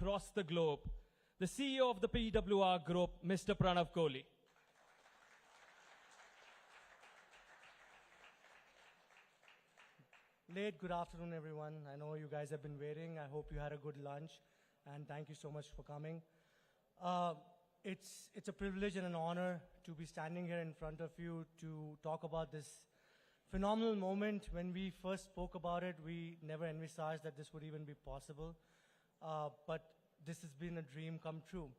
across the globe, the CEO of the PWR Group, Mr. Pranav Kohli. Late good afternoon, everyone. I know you guys have been waiting. I hope you had a good lunch, and thank you so much for coming. It's a privilege and an honor to be standing here in front of you to talk about this phenomenal moment. When we first spoke about it, we never envisaged that this would even be possible. But this has been a dream come true.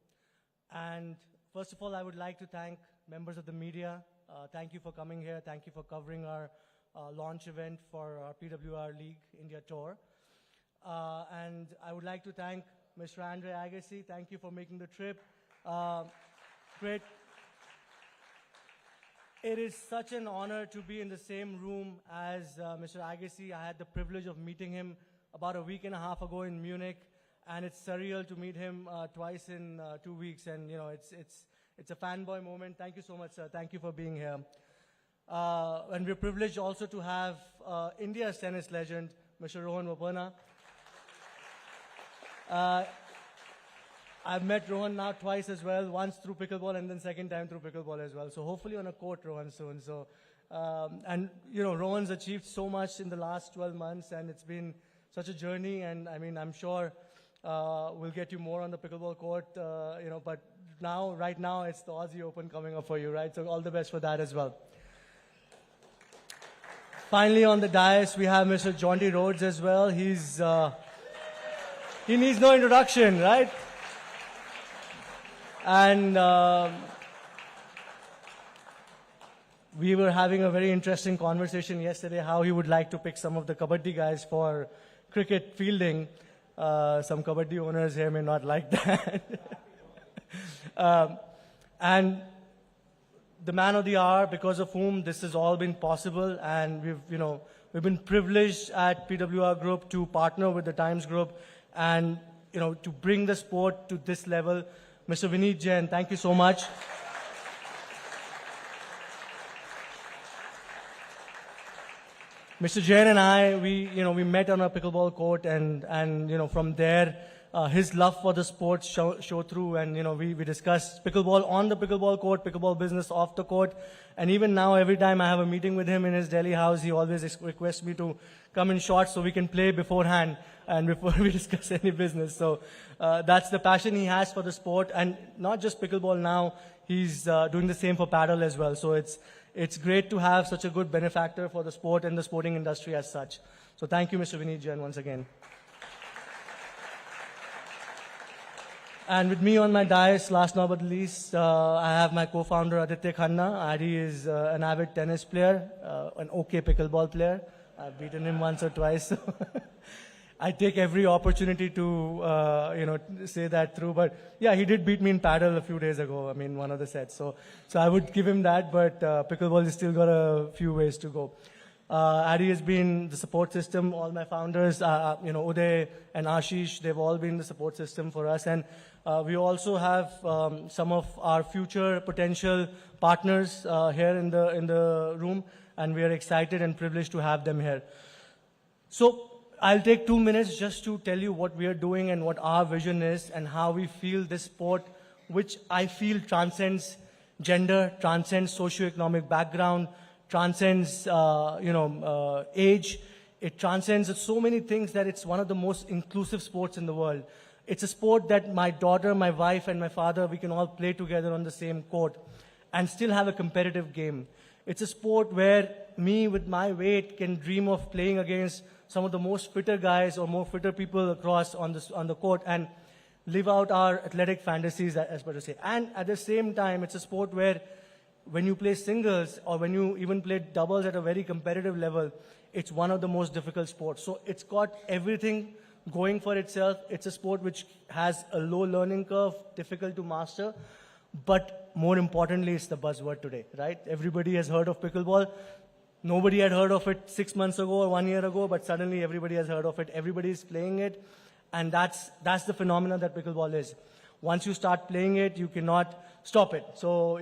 And first of all, I would like to thank members of the media. Thank you for coming here. Thank you for covering our launch event for our PWR League India Tour. And I would like to thank Mr. Andre Agassi. Thank you for making the trip. Great. It is such an honor to be in the same room as Mr. Agassi. I had the privilege of meeting him about a week and a half ago in Munich, and it's surreal to meet him twice in 2 weeks. And you know, it's a fanboy moment. Thank you so much, sir. Thank you for being here. And we're privileged also to have India's tennis legend, Mr. Rohan Bopanna. I've met Rohan now twice as well, once through pickleball and then second time through pickleball as well. So hopefully on a court, Rohan, soon. So, and you know, Rohan's achieved so much in the last 12 months, and it's been such a journey. And I mean, I'm sure we'll get you more on the pickleball court, you know, but now, right now, it's the Aussie Open coming up for you, right? So all the best for that as well. Finally, on the dais, we have Mr. Jonty Rhodes as well. He needs no introduction, right? And we were having a very interesting conversation yesterday, how he would like to pick some of the kabaddi guys for cricket fielding. Some kabaddi owners here may not like that. And the man of the hour, because of whom this has all been possible, and we've been privileged at PWR Group to partner with the Times Group and to bring the sport to this level. Mr. Vineet Jain, thank you so much. Mr. Jain and I, we met on a pickleball court, and from there, his love for the sport show through, and we discussed pickleball on the pickleball court, pickleball business off the court, and even now, every time I have a meeting with him in his Delhi house, he always requests me to come in short so we can play beforehand and before we discuss any business. So that's the passion he has for the sport, and not just pickleball now, he's doing the same for paddle as well. So it's great to have such a good benefactor for the sport and the sporting industry as such. So thank you, Mr. Vineet Jain, once again. And with me on my dais, last but not least, I have my co-founder, Aditya Khanna. Adi is an avid tennis player, an okay pickleball player. I've beaten him once or twice. So I take every opportunity to, say that through. But yeah, he did beat me in paddle a few days ago. I mean, one of the sets. So I would give him that, but pickleball has still got a few ways to go. Adi has been the support system. All my founders, Uday and Ashish, they've all been the support system for us. And we also have some of our future potential partners here in the room, and we are excited and privileged to have them here. So I'll take 2 minutes just to tell you what we are doing and what our vision is and how we feel this sport, which I feel transcends gender, transcends socioeconomic background, transcends age. It transcends so many things that it's one of the most inclusive sports in the world. It's a sport that my daughter, my wife, and my father, we can all play together on the same court and still have a competitive game. It's a sport where me with my weight can dream of playing against some of the most fitter guys or more fitter people across on the court and live out our athletic fantasies, as per to say. And at the same time, it's a sport where when you play singles or when you even play doubles at a very competitive level, it's one of the most difficult sports. So it's got everything going for itself. It's a sport which has a low learning curve, difficult to master, but more importantly, it's the buzzword today, right? Everybody has heard of pickleball. Nobody had heard of it 6 months ago or 1 year ago, but suddenly everybody has heard of it. Everybody is playing it, and that's the phenomenon that pickleball is. Once you start playing it, you cannot stop it. So,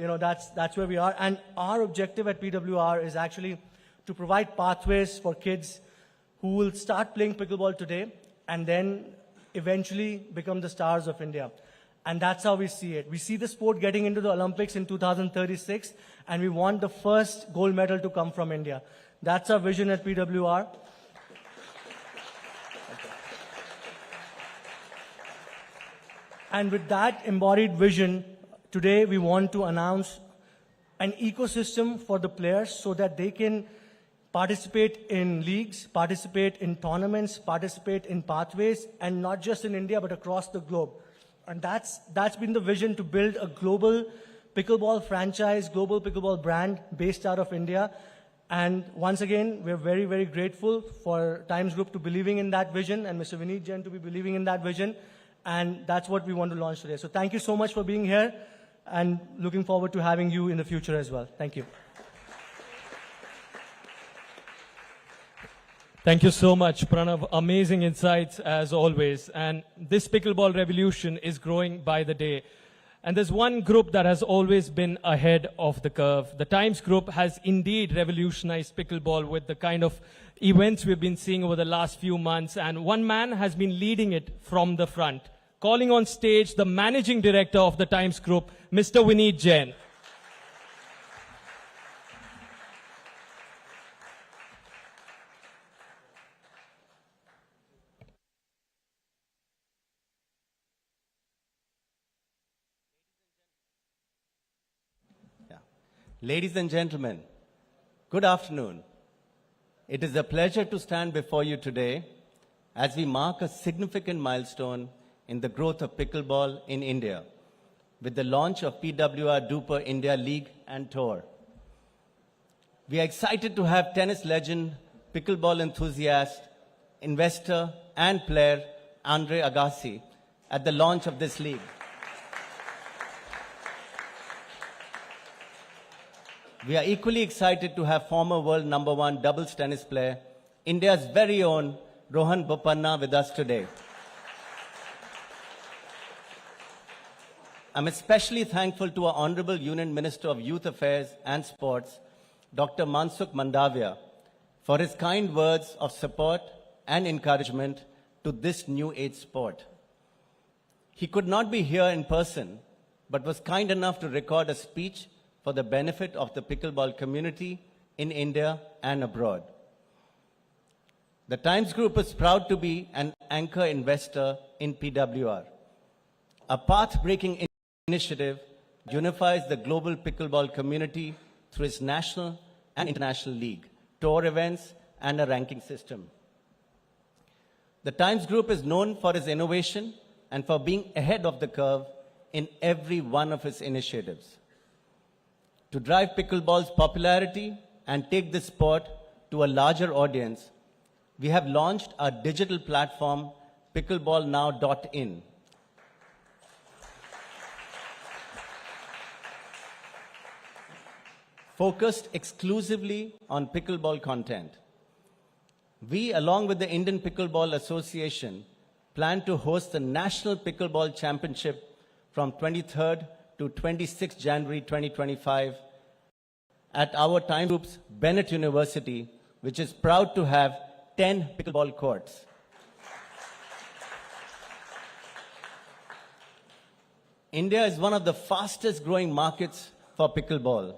that's where we are. And our objective at PWR is actually to provide pathways for kids who will start playing pickleball today and then eventually become the stars of India. And that's how we see it. We see the sport getting into the Olympics in 2036, and we want the first gold medal to come from India. That's our vision at PWR. And with that embodied vision, today we want to announce an ecosystem for the players so that they can participate in leagues, participate in tournaments, participate in pathways, and not just in India, but across the globe. And that's been the vision, to build a global pickleball franchise, global pickleball brand based out of India. And once again, we're very, very grateful for Times Group to believing in that vision and Mr. Vineet Jain to be believing in that vision. And that's what we want to launch today. So thank you so much for being here, and looking forward to having you in the future as well. Thank you. Thank you so much, Pranav. Amazing insights as always. And this pickleball revolution is growing by the day. And there's one group that has always been ahead of the curve. The Times Group has indeed revolutionized pickleball with the kind of events we've been seeing over the last few months. And one man has been leading it from the front. Calling on stage the managing director of the Times Group, Mr. Vineet Jain. Ladies and gentlemen, good afternoon. It is a pleasure to stand before you today as we mark a significant milestone in the growth of pickleball in India with the launch of PWR DUPR India League and Tour. We are excited to have tennis legend, pickleball enthusiast, investor and player Andre Agassi at the launch of this league. We are equally excited to have former world #1 doubles tennis player, India's very own Rohan Bopanna with us today. I'm especially thankful to our Honorable Union Minister of Youth Affairs and Sports, Dr. Mansukh Mandavia, for his kind words of support and encouragement to this new age sport. He could not be here in person, but was kind enough to record a speech for the benefit of the pickleball community in India and abroad. The Times Group is proud to be an anchor investor in PWR. A path-breaking initiative unifies the global pickleball community through its national and international league, tour events, and a ranking system. The Times Group is known for its innovation and for being ahead of the curve in every one of its initiatives. To drive pickleball's popularity and take this sport to a larger audience, we have launched our digital platform, pickleballnow.in. Focused exclusively on pickleball content. We, along with the Indian Pickleball Association, plan to host the National Pickleball Championship from 23rd to 26th January 2025 at our Times Group's Bennett University, which is proud to have 10 pickleball courts. India is one of the fastest growing markets for pickleball.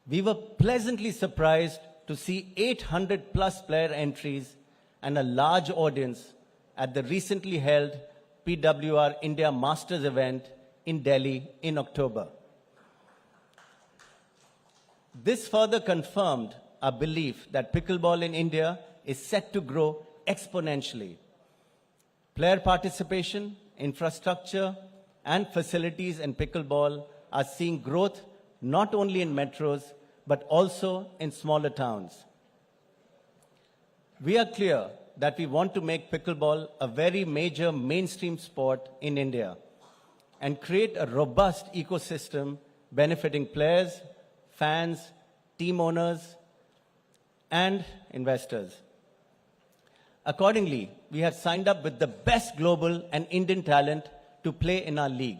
We were pleasantly surprised to see 800 plus player entries and a large audience at the recently held PWR India Masters event in Delhi in October. This further confirmed our belief that pickleball in India is set to grow exponentially. Player participation, infrastructure, and facilities in pickleball are seeing growth not only in metros, but also in smaller towns. We are clear that we want to make pickleball a very major mainstream sport in India and create a robust ecosystem benefiting players, fans, team owners, and investors. Accordingly, we have signed up with the best global and Indian talent to play in our league.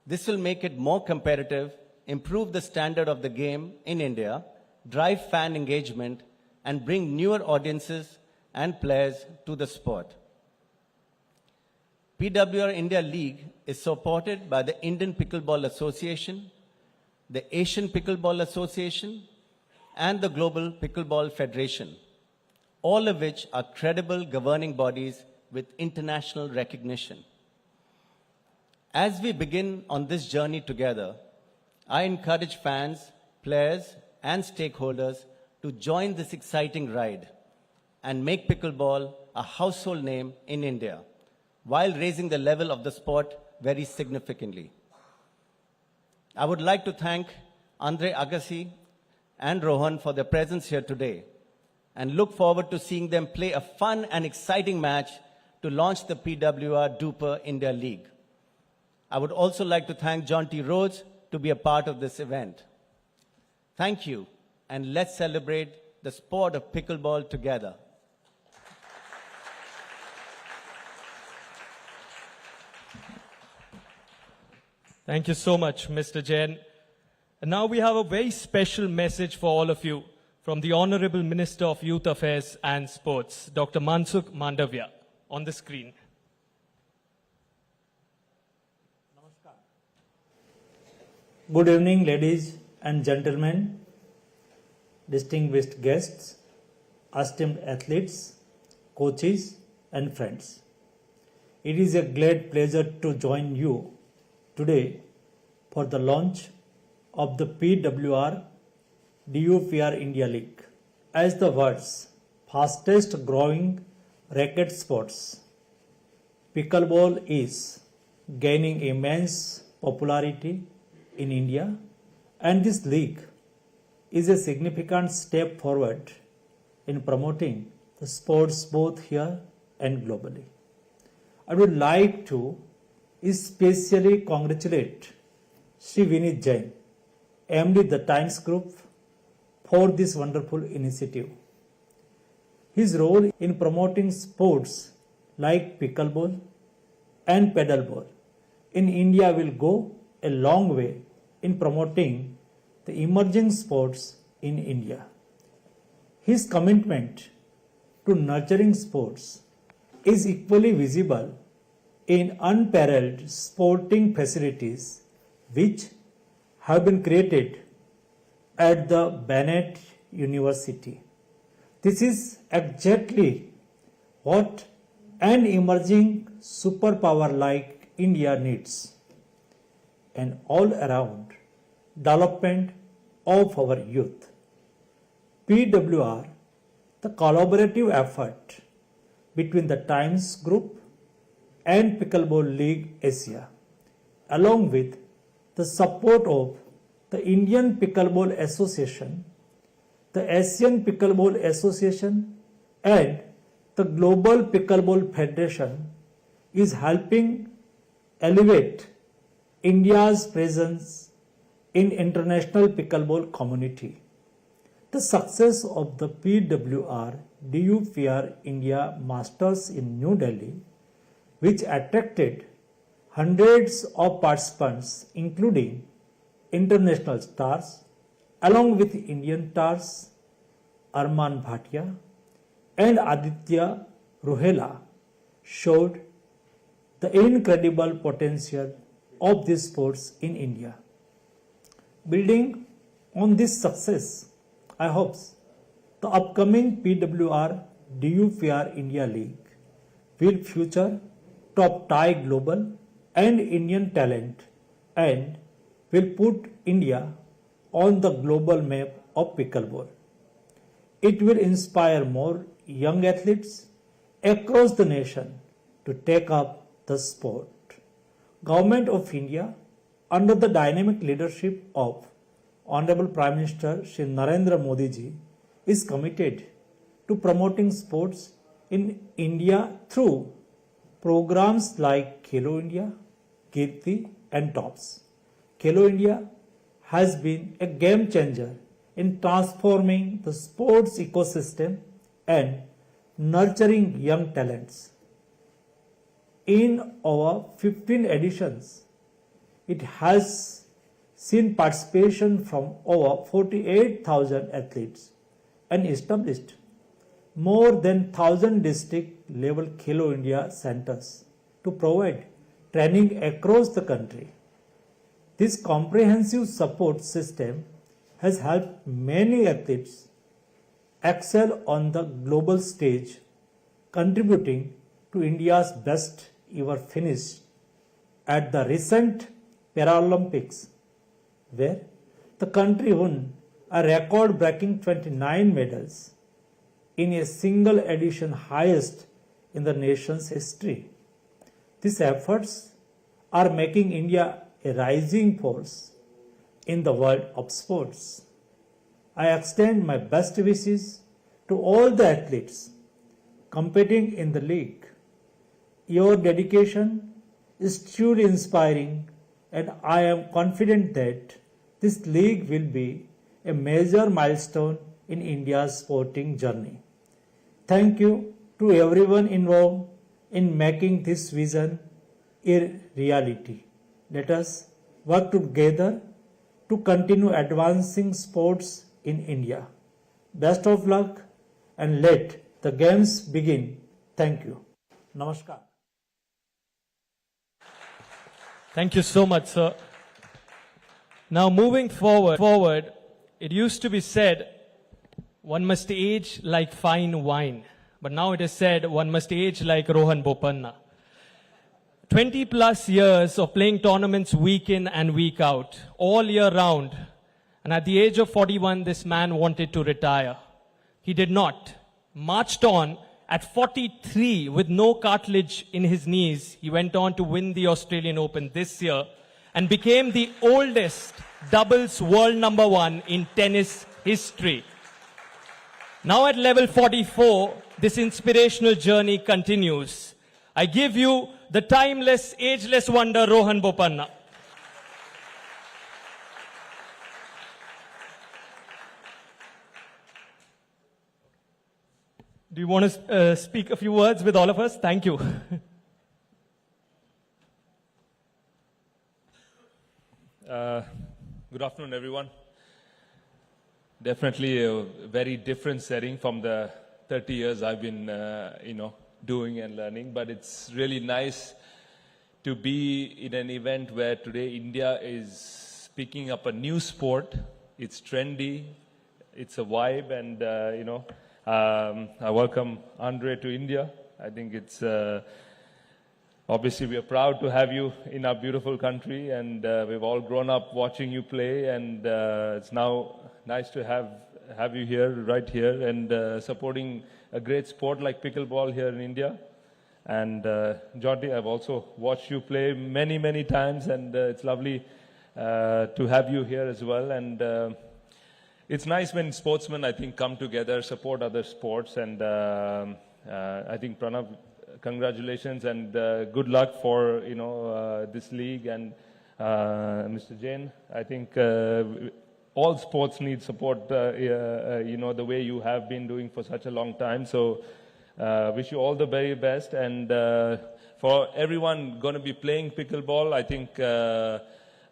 This will make it more competitive, improve the standard of the game in India, drive fan engagement, and bring newer audiences and players to the sport. PWR India League is supported by the Indian Pickleball Association, the Asian Pickleball Association, and the Global Pickleball Federation, all of which are credible governing bodies with international recognition. As we begin on this journey together, I encourage fans, players, and stakeholders to join this exciting ride and make pickleball a household name in India, while raising the level of the sport very significantly. I would like to thank Andre Agassi and Rohan for their presence here today and look forward to seeing them play a fun and exciting match to launch the PWR DUPR India League. I would also like to thank Jonty Rhodes to be a part of this event. Thank you, and let's celebrate the sport of pickleball together. Thank you so much, Mr. Jain. And now we have a very special message for all of you from the Honorable Minister of Youth Affairs and Sports, Dr. Mansukh Mandavia, on the screen. Good evening, ladies and gentlemen, distinguished guests, esteemed athletes, coaches, and friends. It is a great pleasure to join you today for the launch of the PWR DUPR India League. As the world's fastest growing racket sports, pickleball is gaining immense popularity in India, and this league is a significant step forward in promoting the sports both here and globally. I would like to especially congratulate Shri Vinit Jain, MD the Times Group, for this wonderful initiative. His role in promoting sports like pickleball and paddleball in India will go a long way in promoting the emerging sports in India. His commitment to nurturing sports is equally visible in unparalleled sporting facilities which have been created at the Bennett University. This is exactly what an emerging superpower like India needs: an all-around development of our youth. PWR, the collaborative effort between the Times Group and Pickleball League Asia, along with the support of the Indian Pickleball Association, the Asian Pickleball Association, and the Global Pickleball Federation, is helping elevate India's presence in international pickleball community. The success of the PWR DUPR India Masters in New Delhi, which attracted hundreds of participants, including international stars, along with Indian stars Arman Bhatia and Aditya Ruhela, showed the incredible potential of these sports in India. Building on this success, I hope the upcoming PWR DUPR India League will feature top-tier global and Indian talent and will put India on the global map of pickleball. It will inspire more young athletes across the nation to take up the sport. Government of India, under the dynamic leadership of Honorable Prime Minister Shri Narendra Modi ji, is committed to promoting sports in India through programs like Khelo India, Kirti and Tops. Khelo India has been a game changer in transforming the sports ecosystem and nurturing young talents. In our 15 editions, it has seen participation from over 48,000 athletes and established more than 1,000 district level Khelo India centers to provide training across the country. This comprehensive support system has helped many athletes excel on the global stage, contributing to India's best ever finish at the recent Paralympics, where the country won a record-breaking 29 medals in a single edition, highest in the nation's history. These efforts are making India a rising force in the world of sports. I extend my best wishes to all the athletes competing in the league. Your dedication is truly inspiring, and I am confident that this league will be a major milestone in India's sporting journey. Thank you to everyone involved in making this vision a reality. Let us work together to continue advancing sports in India. Best of luck, and let the games begin. Thank you. Namaskar. Thank you so much, sir. Now moving forward, it used to be said, one must age like fine wine. But now it is said, one must age like Rohan Bopanna. 20 plus years of playing tournaments week in and week out, all year round. And at the age of 41, this man wanted to retire. He did not. Marched on. At 43, with no cartilage in his knees, he went on to win the Australian Open this year and became the oldest doubles world number one in tennis history. Now at level 44, this inspirational journey continues. I give you the timeless, ageless wonder, Rohan Bopanna. Do you want to speak a few words with all of us? Thank you. Good afternoon, everyone. Definitely a very different setting from the 30 years I've been, doing and learning. But it's really nice to be in an event where today India is picking up a new sport. It's trendy. It's a vibe, and I welcome Andre to India. I think it's obviously we are proud to have you in our beautiful country, and we've all grown up watching you play, and it's now nice to have you here, right here, and supporting a great sport like pickleball here in India. And Jonty, I've also watched you play many, many times, and it's lovely to have you here as well. And it's nice when sportsmen, I think, come together, support other sports, and I think, Pranav, congratulations and good luck for, this league, and Mr. Jain, I think all sports need support, the way you have been doing for such a long time. So wish you all the very best, and for everyone going to be playing pickleball, I think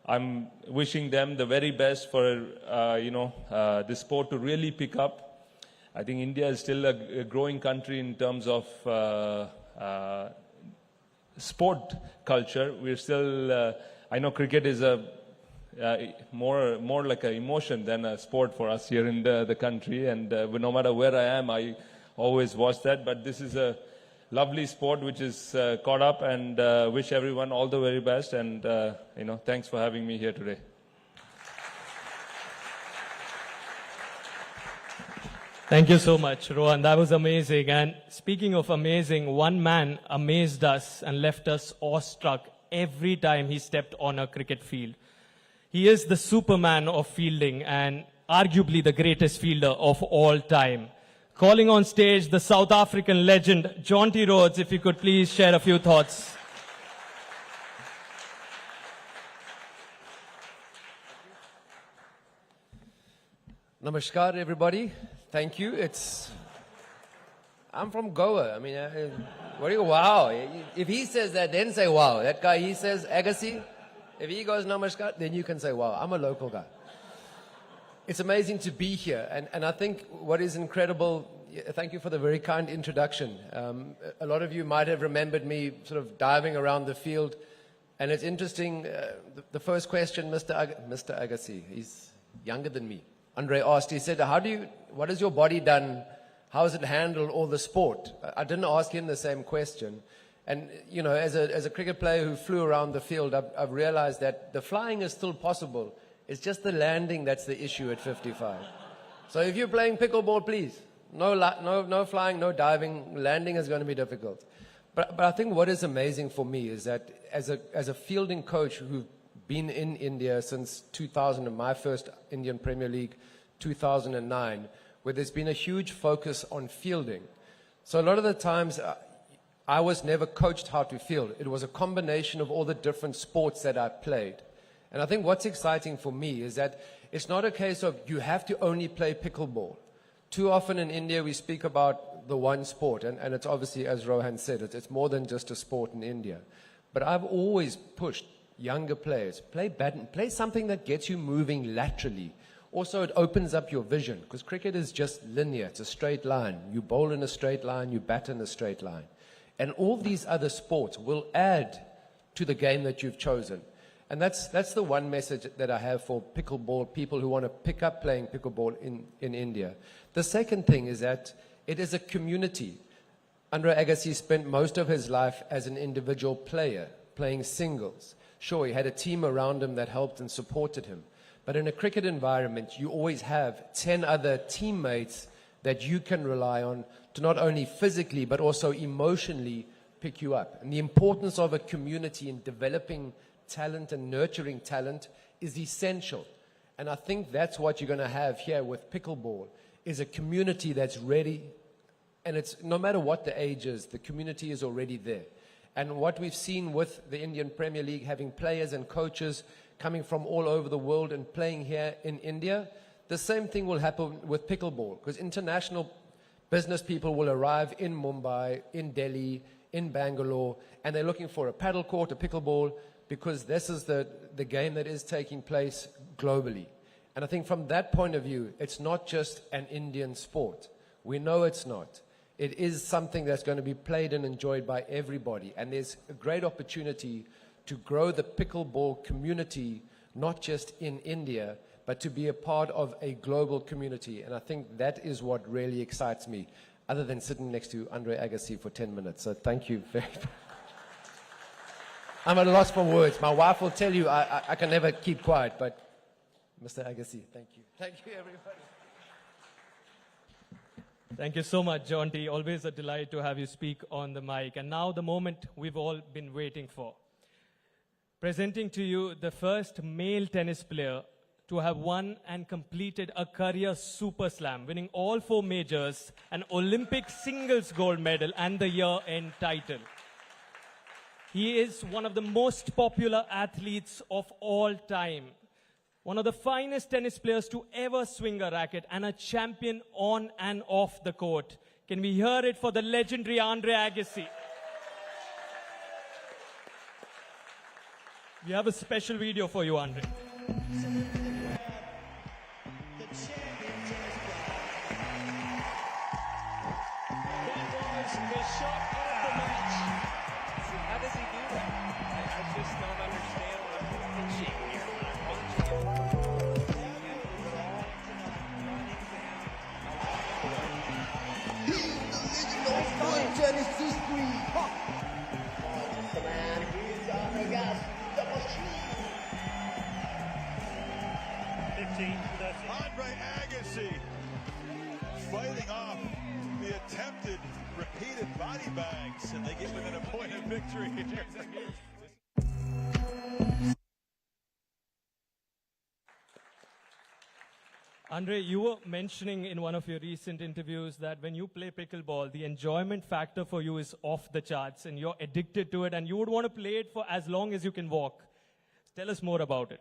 I'm wishing them the very best for, the sport to really pick up. I think India is still a growing country in terms of sport culture. We're still, I know cricket is a more like an emotion than a sport for us here in the country. And no matter where I am, I always watch that. But this is a lovely sport which is caught up, and wish everyone all the very best, and thanks for having me here today. Thank you so much, Rohan. That was amazing. And speaking of amazing, one man amazed us and left us awestruck every time he stepped on a cricket field. He is the Superman of fielding and arguably the greatest fielder of all time. Calling on stage the South African legend, Jonty Rhodes, if you could please share a few thoughts. Namaskar, everybody. Thank you. I'm from Goa. I mean, what do you, wow. If he says that, then say wow. That guy, he says Agassi. If he goes Namaskar, then you can say wow. I'm a local guy. It's amazing to be here. And I think what is incredible, thank you for the very kind introduction. A lot of you might have remembered me sort of diving around the field. And it's interesting, the first question, Mr. Agassi, he's younger than me. Andre asked, he said, what has your body done? How has it handled all the sport? I didn't ask him the same question. And, you know, as a cricket player who flew around the field, I've realized that the flying is still possible. It's just the landing that's the issue at 55. So if you're playing pickleball, please, no flying, no diving. Landing is going to be difficult. But I think what is amazing for me is that as a fielding coach who's been in India since 2000, and my first Indian Premier League, 2009, where there's been a huge focus on fielding. So a lot of the times, I was never coached how to field. It was a combination of all the different sports that I played. And I think what's exciting for me is that it's not a case of you have to only play pickleball. Too often in India, we speak about the one sport, and it's obviously, as Rohan said, it's more than just a sport in India. But I've always pushed younger players, play badminton, play something that gets you moving laterally. Also, it opens up your vision, because cricket is just linear. It's a straight line. You bowl in a straight line, you bat in a straight line. And all these other sports will add to the game that you've chosen. And that's the one message that I have for pickleball, people who want to pick up playing pickleball in India. The second thing is that it is a community. Andre Agassi spent most of his life as an individual player, playing singles. Sure, he had a team around him that helped and supported him. But in a cricket environment, you always have 10 other teammates that you can rely on to not only physically, but also emotionally pick you up. And the importance of a community in developing talent and nurturing talent is essential. And I think that's what you're going to have here with pickleball, is a community that's ready. And it's no matter what the age is, the community is already there. And what we've seen with the Indian Premier League, having players and coaches coming from all over the world and playing here in India, the same thing will happen with pickleball, because international business people will arrive in Mumbai, in Delhi, in Bangalore, and they're looking for a paddle court, a pickleball, because this is the game that is taking place globally. And I think from that point of view, it's not just an Indian sport. We know it's not. It is something that's going to be played and enjoyed by everybody. And there's a great opportunity to grow the pickleball community, not just in India, but to be a part of a global community. And I think that is what really excites me, other than sitting next to Andre Agassi for 10 minutes. So thank you very much. I'm at a loss for words. My wife will tell you I can never keep quiet, but Mr. Agassi, thank you. Thank you, everybody. Thank you so much, Jonty. Always a delight to have you speak on the mic. And now the moment we've all been waiting for. Presenting to you the first male tennis player to have won and completed a career super slam, winning all 4 majors, an Olympic singles gold medal, and the year-end title. He is one of the most popular athletes of all time, one of the finest tennis players to ever swing a racket, and a champion on and off the court. Can we hear it for the legendary Andre Agassi? We have a special video for you, Andre. Andre Agassi fighting off the attempted repeated body bags, and they get within a point of victory. Andre, you were mentioning in one of your recent interviews that when you play pickleball, the enjoyment factor for you is off the charts, and you're addicted to it, and you would want to play it for as long as you can walk. Tell us more about it.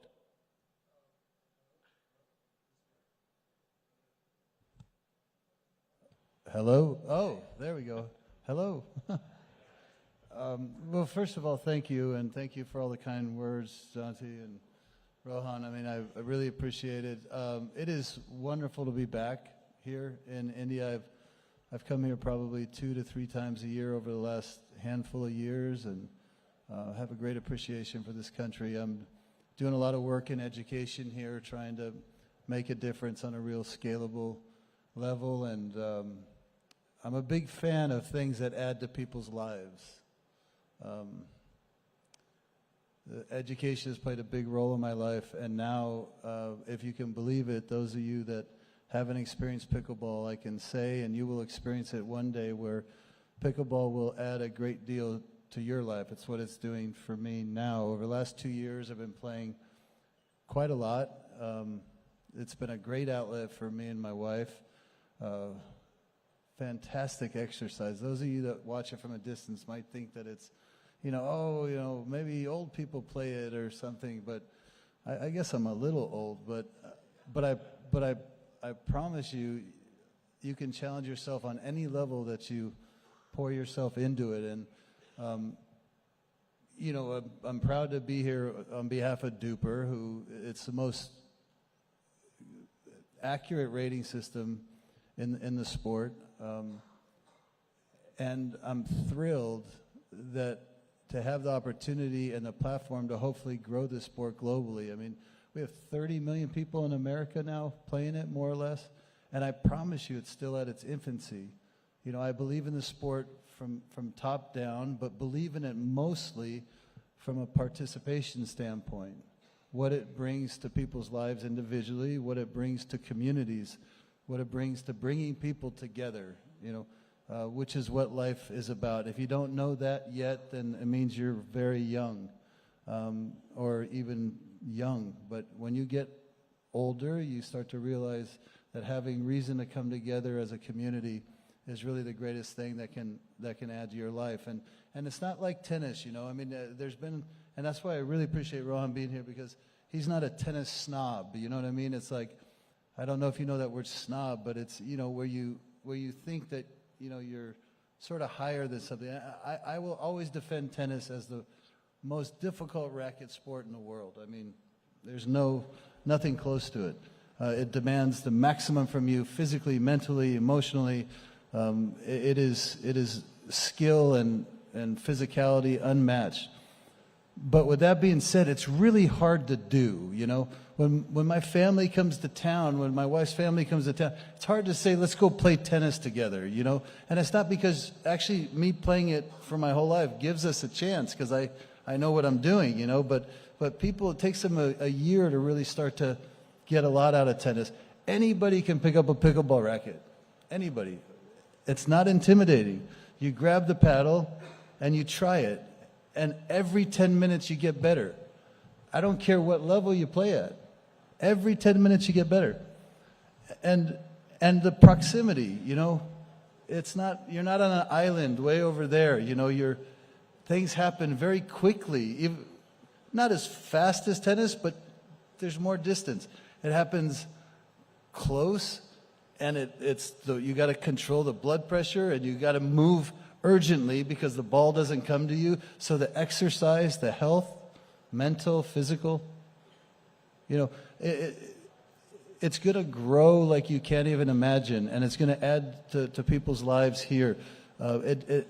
Hello? Oh, there we go. Hello. Well, first of all, thank you, and thank you for all the kind words, Jonty and Rohan. I mean, I really appreciate it. It is wonderful to be back here in India. I've come here probably 2 to 3 times a year over the last handful of years, and have a great appreciation for this country. I'm doing a lot of work in education here, trying to make a difference on a real scalable level, and I'm a big fan of things that add to people's lives. Education has played a big role in my life, and now, if you can believe it, those of you that haven't experienced pickleball, I can say, and you will experience it one day, where pickleball will add a great deal to your life. It's what it's doing for me now. Over the last 2 years, I've been playing quite a lot. It's been a great outlet for me and my wife. Fantastic exercise. Those of you that watch it from a distance might think that it's, maybe old people play it or something, but I guess I'm a little old, but I promise you, you can challenge yourself on any level that you pour yourself into it. And, I'm proud to be here on behalf of DUPR, who it's the most accurate rating system in the sport. And I'm thrilled to have the opportunity and the platform to hopefully grow this sport globally. I mean, we have 30 million people in America now playing it, more or less, and I promise you it's still at its infancy. I believe in the sport from top down, but believe in it mostly from a participation standpoint. What it brings to people's lives individually, what it brings to communities, what it brings to bringing people together, which is what life is about. If you don't know that yet, then it means you're very young, or even young. But when you get older, you start to realize that having reason to come together as a community is really the greatest thing that can add to your life. And it's not like tennis, there's been, and that's why I really appreciate Rohan being here, because he's not a tennis snob, you know what I mean? It's like, I don't know if you know that word snob, but it's, where you think that, you're sort of higher than something. I will always defend tennis as the most difficult racket sport in the world. I mean, there's nothing close to it. It demands the maximum from you physically, mentally, emotionally. It is skill and physicality unmatched. But with that being said, it's really hard to do, When my family comes to town, when my wife's family comes to town, it's hard to say, let's go play tennis together, And it's not because actually me playing it for my whole life gives us a chance, because I know what I'm doing, But people, it takes them a year to really start to get a lot out of tennis. Anybody can pick up a pickleball racket. Anybody. It's not intimidating. You grab the paddle and you try it. And every 10 minutes you get better. I don't care what level you play at. Every 10 minutes you get better. And the proximity, it's not, you're not on an island way over there, things happen very quickly. Not as fast as tennis, but there's more distance. It happens close, and you got to control the blood pressure, and you got to move urgently because the ball doesn't come to you. So the exercise, the health, mental, physical, it's going to grow like you can't even imagine, and it's going to add to people's lives here. The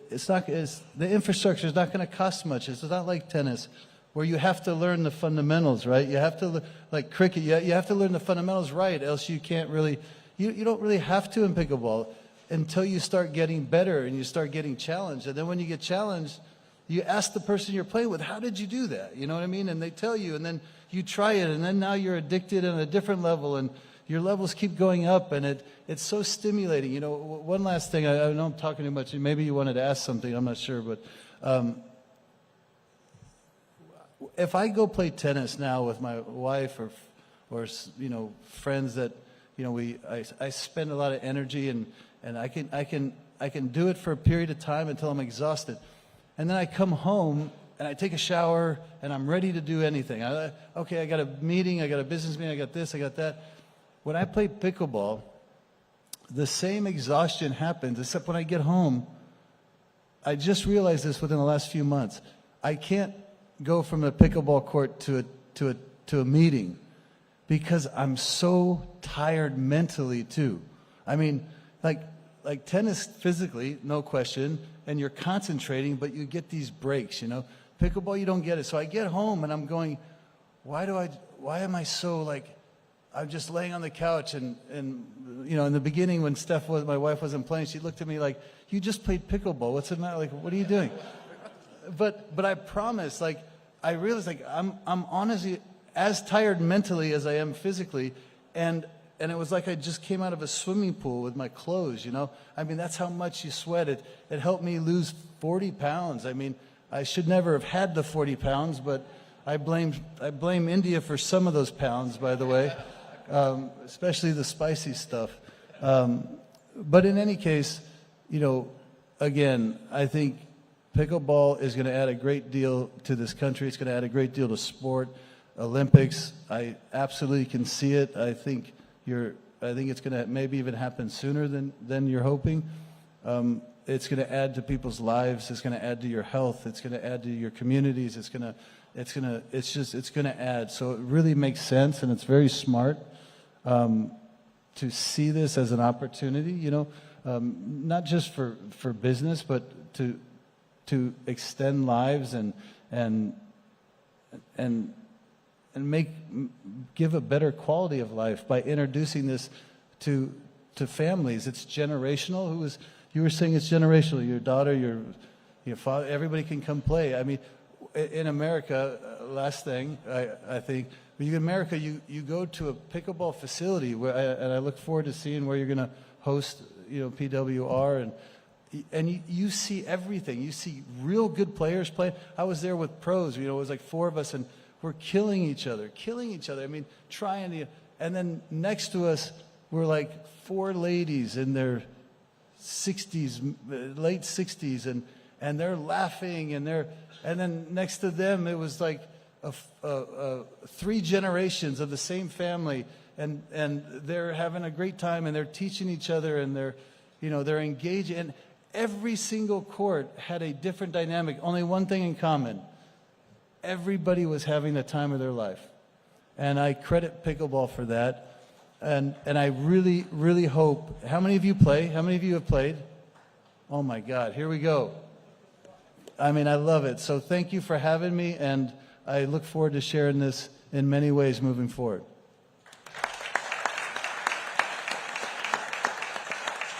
infrastructure is not going to cost much. It's not like tennis, where you have to learn the fundamentals, right? You have to, like cricket, you have to learn the fundamentals right, else you can't really, you don't really have to in pickleball until you start getting better and you start getting challenged. And then when you get challenged, you ask the person you're playing with, how did you do that? You know what I mean? And they tell you, and then you try it, and then now you're addicted on a different level, and your levels keep going up, and it's so stimulating. One last thing, I know I'm talking too much, and maybe you wanted to ask something, I'm not sure, but if I go play tennis now with my wife or friends that I spend a lot of energy, and I can do it for a period of time until I'm exhausted, and then I come home and I take a shower and I'm ready to do anything. I got a meeting, I got a business meeting, I got this, I got that. When I play pickleball, the same exhaustion happens, except when I get home. I just realized this within the last few months. I can't go from a pickleball court to a meeting because I'm so tired mentally too. I mean, like like tennis physically, no question, and you're concentrating, but you get these breaks, you know. Pickleball, you don't get it. So I get home and I'm going, why am I so like, I'm just laying on the couch and you know, in the beginning when my wife wasn't playing, she looked at me like, you just played pickleball. What's the matter? Like, what are you doing? But I promise, like, I realized like I'm honestly as tired mentally as I am physically, and it was like I just came out of a swimming pool with my clothes, you know? I mean, that's how much you sweat. It helped me lose 40 pounds. I mean, I should never have had the 40 pounds, but I blame India for some of those pounds, by the way, especially the spicy stuff. But in any case, you know, again, I think pickleball is going to add a great deal to this country. It's going to add a great deal to sport. Olympics, I absolutely can see it. I think it's going to maybe even happen sooner than you're hoping. It's going to add to people's lives. It's going to add to your health. It's going to add to your communities. It's going to add. So it really makes sense, and it's very smart to see this as an opportunity. You know, not just for business, but to extend lives and give a better quality of life by introducing this to families. It's generational. You were saying it's generational. Your daughter, your father, everybody can come play. I mean, in America, last thing I think, when you go to America, you go to a pickleball facility and I look forward to seeing where you're going to host, you know, PWR and you see everything. You see real good players playing. I was there with pros. You know, it was like 4 of us, and we're killing each other. I mean, trying to. And then next to us were like 4 ladies in their 60s, late 60s, and they're laughing, and then next to them it was like 3 generations of the same family, and they're having a great time, and they're teaching each other, and they're engaging. And every single court had a different dynamic, only one thing in common. Everybody was having the time of their life. And I credit pickleball for that. And I really, really hope, how many of you play? How many of you have played? Oh my God, here we go. I mean, I love it. So thank you for having me, and I look forward to sharing this in many ways moving forward.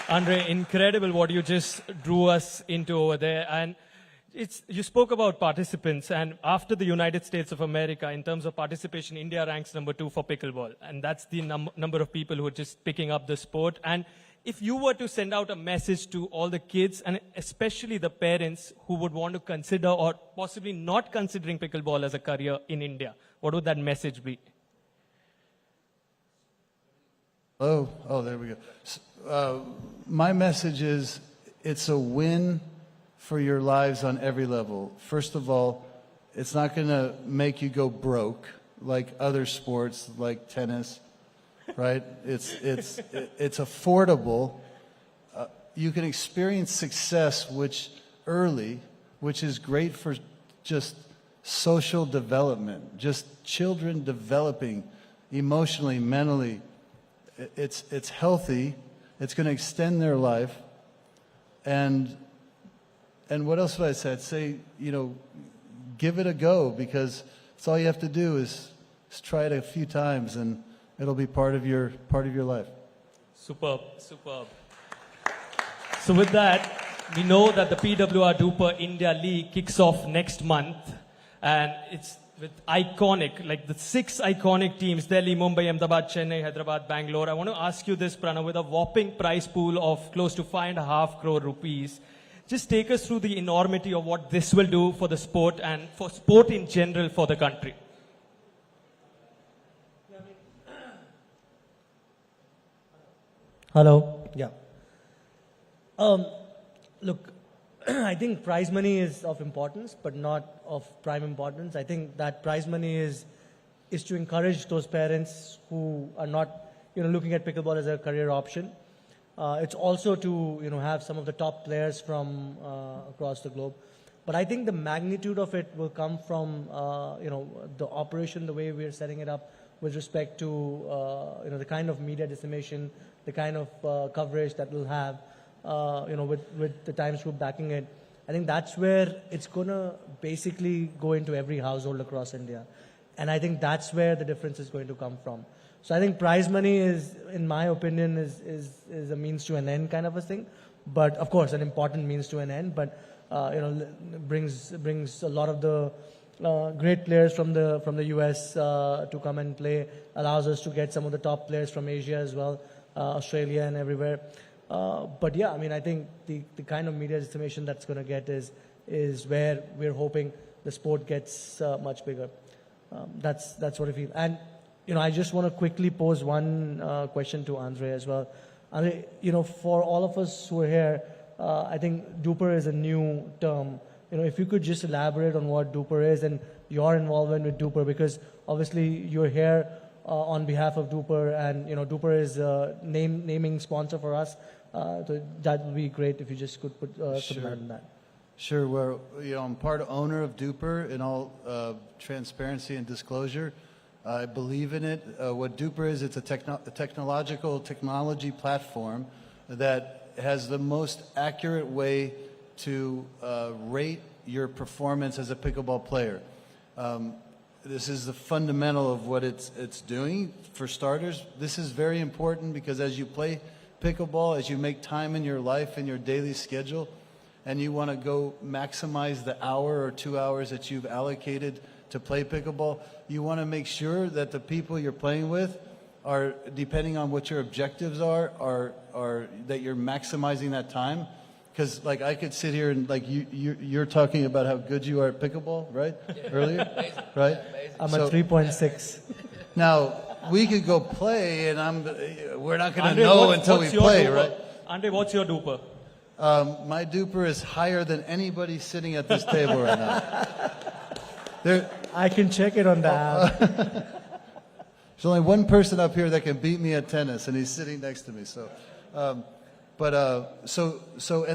Andre, incredible what you just drew us into over there. And you spoke about participants, and after the United States of America, in terms of participation, India ranks #2 for pickleball. And that's the number of people who are just picking up the sport. And if you were to send out a message to all the kids, and especially the parents who would want to consider or possibly not considering pickleball as a career in India, what would that message be? Oh, there we go. My message is, it's a win for your lives on every level. First of all, it's not going to make you go broke like other sports, like tennis, right? It's affordable. You can experience success, which is great for just social development, just children developing emotionally, mentally. It's healthy. It's going to extend their life. And what else would I say? I'd say, you know, give it a go, because it's all you have to do is try it a few times, and it'll be part of your life. Superb. So with that, we know that the PWR DUPR India League kicks off next month, and it's with like the 6 iconic teams: Delhi, Mumbai, Ahmedabad, Chennai, Hyderabad, Bangalore. I want to ask you this, Pranav, with a whopping prize pool of close to 5.5 crore rupees. Just take us through the enormity of what this will do for the sport and for sport in general for the country. Hello. Yeah. Look, I think prize money is of importance, but not of prime importance. I think that prize money is to encourage those parents who are not, looking at pickleball as a career option. It's also to, have some of the top players from across the globe. But I think the magnitude of it will come from, the operation, the way we're setting it up with respect to, the kind of media dissemination, the kind of coverage that we'll have. with the Times Group backing it, I think that's where it's going to basically go into every household across India. And I think that's where the difference is going to come from. So I think prize money is, in my opinion, is a means to an end kind of a thing. But of course, an important means to an end. But brings a lot of the great players from the US to come and play. Allows us to get some of the top players from Asia as well, Australia and everywhere. But yeah, I mean, I think the kind of media estimation that's going to get is where we're hoping the sport gets much bigger. That's what I feel. And I just want to quickly pose one question to Andre as well. Andre, for all of us who are here, I think DUPR is a new term. If you could just elaborate on what DUPR is and your involvement with DUPR, because obviously you're here on behalf of DUPR, and DUPR is a naming sponsor for us. So that would be great if you just could put some light on that. Sure. Well, I'm part owner of DUPR in all transparency and disclosure. I believe in it. What DUPR is, it's a technology platform that has the most accurate way to rate your performance as a pickleball player. This is the fundamental of what it's doing. For starters, this is very important because as you play pickleball, as you make time in your life, in your daily schedule, and you want to go maximize the hour or 2 hours that you've allocated to play pickleball, you want to make sure that the people you're playing with are, depending on what your objectives are that you're maximizing that time. Because like I could sit here and like you're talking about how good you are at pickleball, right? Yeah. Earlier, amazing. Right? Amazing. I'm at 3.6. Now we could go play, and we're not going to know until we play, DUPR? right? Andre, what's your DUPR? My DUPR is higher than anybody sitting at this table right now. I can check it on the app. There's only one person up here that can beat me at tennis, and he's sitting next to me. So, and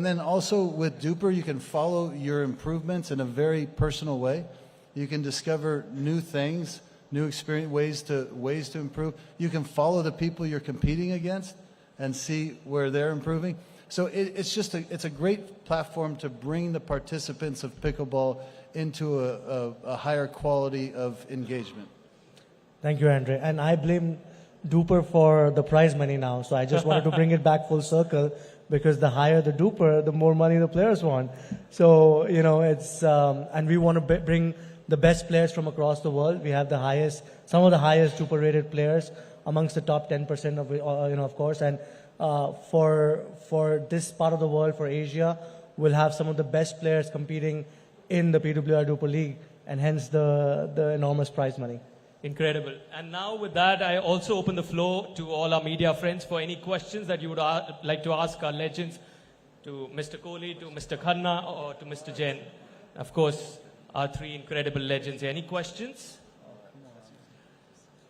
then also with DUPR, you can follow your improvements in a very personal way. You can discover new things, new experience, ways to improve. You can follow the people you're competing against and see where they're improving. So it's a great platform to bring the participants of pickleball into a higher quality of engagement. Thank you, Andre. And I blame DUPR for the prize money now. So I just wanted to bring it back full circle, because the higher the DUPR, the more money the players want. So, it's, and we want to bring the best players from across the world. We have some of the highest DUPR rated players amongst the top 10% of course. And for this part of the world, for Asia, we'll have some of the best players competing in the PWR DUPR League, and hence the enormous prize money. Incredible. And now with that, I also open the floor to all our media friends for any questions that you would like to ask our legends, to Mr. Kohli, to Mr. Khanna, or to Mr. Jain. Of course, our three incredible legends. Any questions?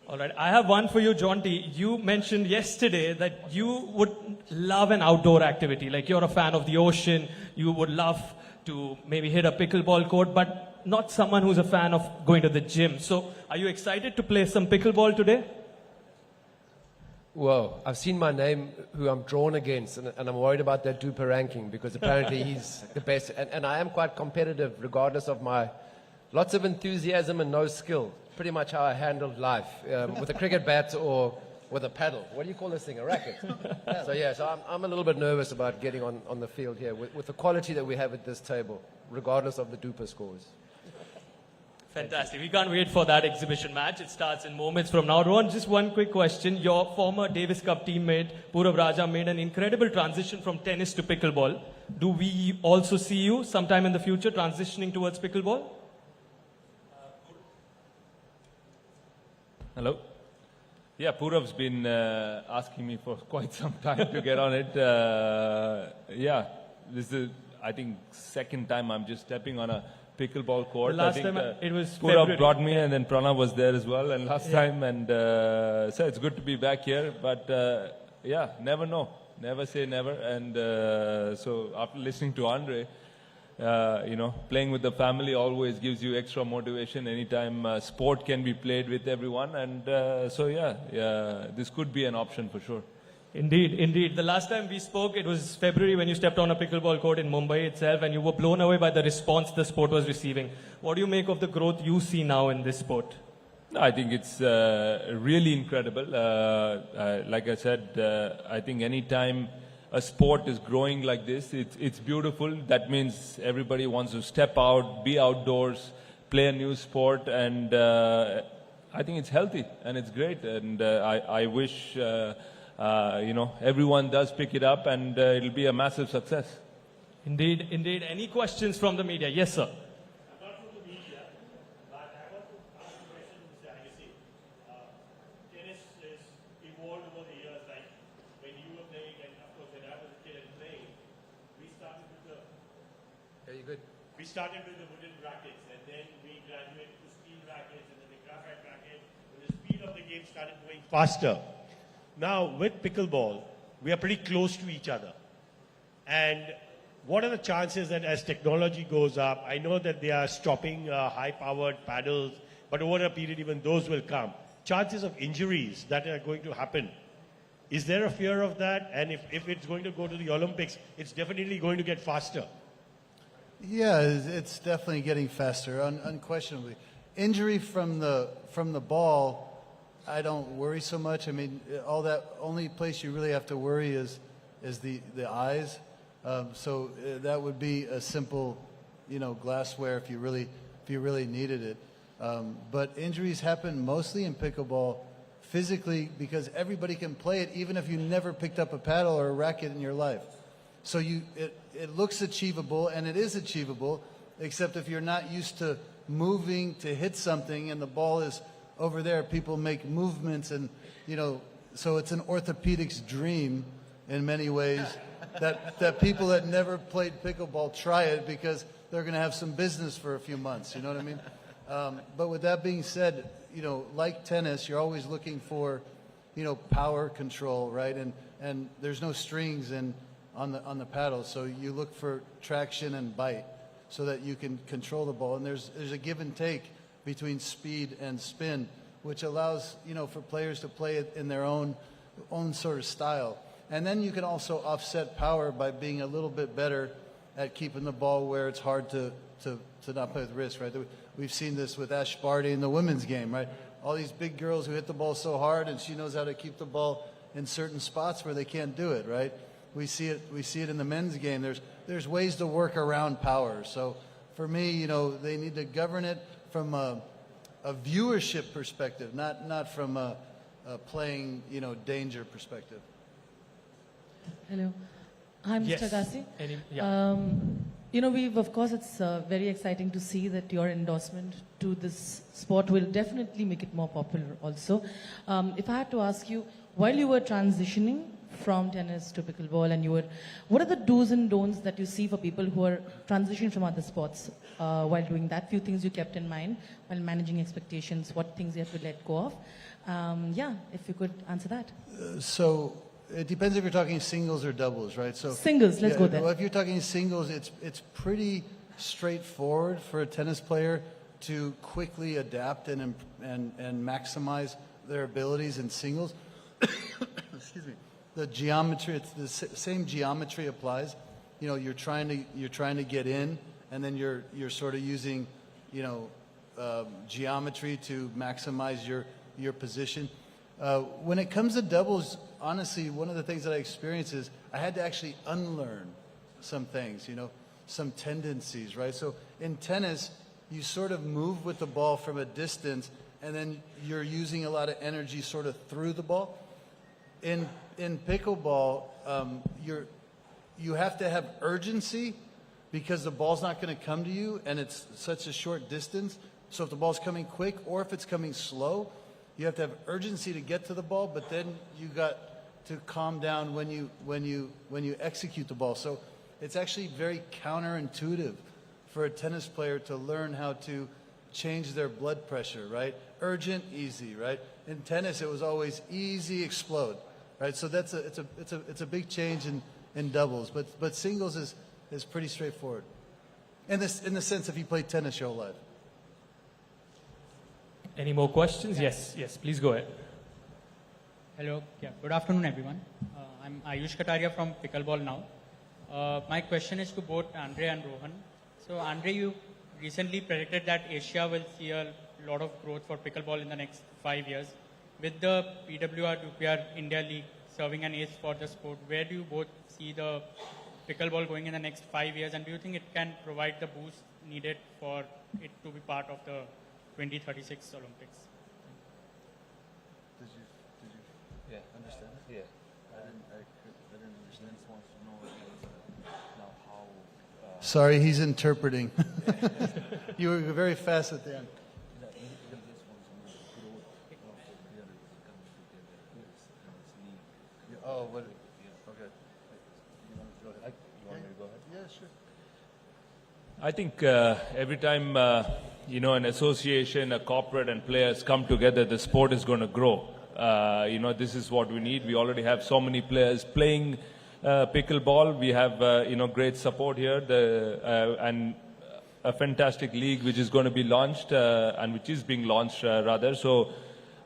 All right. I have one for you, Jonty. You mentioned yesterday that you would love an outdoor activity. Like you're a fan of the ocean. You would love to maybe hit a pickleball court, but not someone who's a fan of going to the gym. So are you excited to play some pickleball today? Whoa, I've seen my name, who I'm drawn against, and I'm worried about that DUPR ranking, because apparently he's the best. And I am quite competitive, regardless of my lots of enthusiasm and no skill. Pretty much how I handled life, with a cricket bat or with a paddle. What do you call this thing, a racket? So I'm a little bit nervous about getting on the field here with the quality that we have at this table, regardless of the DUPR scores. Fantastic. We can't wait for that exhibition match. It starts in moments from now. Rohan, just one quick question. Your former Davis Cup teammate, Purav Raja, made an incredible transition from tennis to pickleball. Do we also see you sometime in the future transitioning towards pickleball? Hello? Yeah, Purav's been asking me for quite some time to get on it. This is, I think, second time I'm just stepping on a pickleball court. The last I think, time it was Purav February. brought me, and then Pranav was there as well, and last time, and so it's good to be back here. But never know, never say never. And so after listening to Andre, playing with the family always gives you extra motivation anytime sport can be played with everyone. And this could be an option for sure. Indeed, indeed. The last time we spoke, it was February when you stepped on a pickleball court in Mumbai itself, and you were blown away by the response the sport was receiving. What do you make of the growth you see now in this sport? I think it's really incredible. Like I said, I think any time a sport is growing like this, it's beautiful. That means everybody wants to step out, be outdoors, play a new sport, and I think it's healthy and it's great. And I wish everyone does pick it up, and it'll be a massive success. Indeed, indeed. Any questions from the media? Yes, sir. We started with the wooden rackets, and then we graduated to steel rackets, and then the graphite racket. And the speed of the game started going faster. Now, with pickleball, we are pretty close to each other. And what are the chances that as technology goes up, I know that they are stopping high-powered paddles, but over a period, even those will come. Chances of injuries that are going to happen. Is there a fear of that? And if it's going to go to the Olympics, it's definitely going to get faster. Yeah, it's definitely getting faster, unquestionably. Injury from the ball, I don't worry so much. I mean, only place you really have to worry is the eyes. So that would be a simple, glassware if you really needed it. But injuries happen mostly in pickleball physically because everybody can play it, even if you never picked up a paddle or a racket in your life. So it looks achievable, and it is achievable, except if you're not used to moving to hit something and the ball is over there, people make movements, and so it's an orthopedic's dream in many ways that people that never played pickleball try it because they're going to have some business for a few months. You know what I mean? But with that being said, like tennis, you're always looking for power control, right? And there's no strings on the paddle, so you look for traction and bite so that you can control the ball. And there's a give and take between speed and spin, which allows for players to play it in their own sort of style. And then you can also offset power by being a little bit better at keeping the ball where it's hard to not play with wrist, right? We've seen this with Ash Barty in the women's game, right? All these big girls who hit the ball so hard, and she knows how to keep the ball in certain spots where they can't do it, right? We see it in the men's game. There's ways to work around power. So for me, they need to govern it from a viewership perspective, not from a playing, danger perspective. Hello, I'm Yes. Mr. Agassi. Yeah. Of course, it's very exciting to see that your endorsement to this sport will definitely make it more popular also. If I had to ask you, while you were transitioning from tennis to pickleball, and what are the do's and don'ts that you see for people who are transitioning from other sports while doing that? Few things you kept in mind while managing expectations, what things you have to let go of. If you could answer that. So it depends if you're talking singles or doubles, right? So Singles, let's go there. Well, if you're talking singles, it's pretty straightforward for a tennis player to quickly adapt and maximize their abilities in singles. Excuse me. The geometry, it's the same geometry applies. You're trying to get in, and then you're sort of using, geometry to maximize your position. When it comes to doubles, honestly, one of the things that I experienced is I had to actually unlearn some things, some tendencies, right? So in tennis, you sort of move with the ball from a distance, and then you're using a lot of energy sort of through the ball. In pickleball, you have to have urgency because the ball's not going to come to you, and it's such a short distance. So if the ball's coming quick or if it's coming slow, you have to have urgency to get to the ball, but then you got to calm down when you execute the ball. So it's actually very counterintuitive for a tennis player to learn how to change their blood pressure, right? Urgent, easy, right? In tennis, it was always easy, explode, right? So it's a big change in doubles, but singles is pretty straightforward. In the sense if you play tennis your whole life. Any more questions? Yes, please go ahead. Hello. Yeah. Good afternoon, everyone. I'm Ayush Kataria from Pickleball Now. My question is to both Andre and Rohan. So Andre, you recently predicted that Asia will see a lot of growth for pickleball in the next 5 years. With the PWR DUPR India League serving an ace for the sport, where do you both see the pickleball going in the next 5 years, and do you think it can provide the boost needed for it to be part of the 2036 Olympics? Did you understand it? Yeah. I didn't understand. Sorry, he's interpreting. You were very fast at the end. Oh, what? Okay. You want to go ahead? You want me to go ahead? Yeah, sure. I think every time, an association, a corporate and players come together, the sport is going to grow. This is what we need. We already have so many players playing pickleball. We have, great support here and a fantastic league which is going to be launched and which is being launched rather. So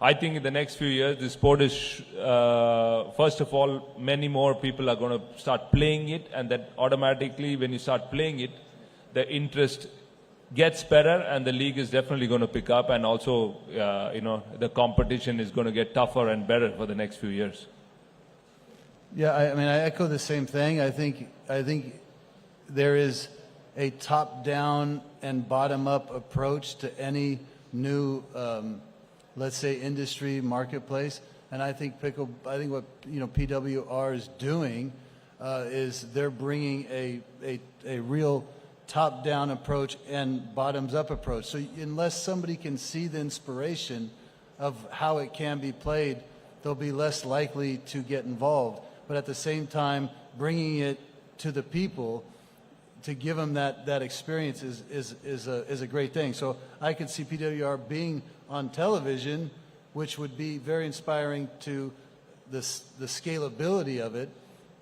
I think in the next few years, the sport is, first of all, many more people are going to start playing it, and that automatically when you start playing it, the interest gets better and the league is definitely going to pick up, and also, the competition is going to get tougher and better for the next few years. Yeah, I mean, I echo the same thing. I think there is a top-down and bottom-up approach to any new, let's say, industry marketplace. And I think what PWR is doing is they're bringing a real top-down approach and bottoms-up approach. So unless somebody can see the inspiration of how it can be played, they'll be less likely to get involved. But at the same time, bringing it to the people to give them that experience is a great thing. So I could see PWR being on television, which would be very inspiring to the scalability of it.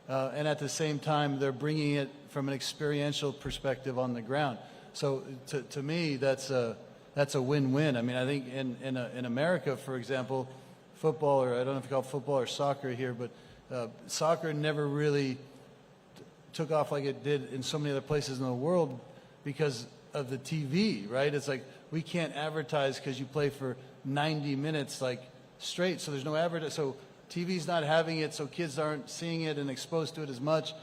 And at the same time, they're bringing it from an experiential perspective on the ground. So to me, that's a win-win. I mean, I think in America, for example, football, or I don't know if you call it football or soccer here, but soccer never really took off like it did in so many other places in the world because of the TV, right? It's like we can't advertise because you play for 90 minutes like straight, so there's no advertising. So TV's not having it, so kids aren't seeing it and exposed to it as much,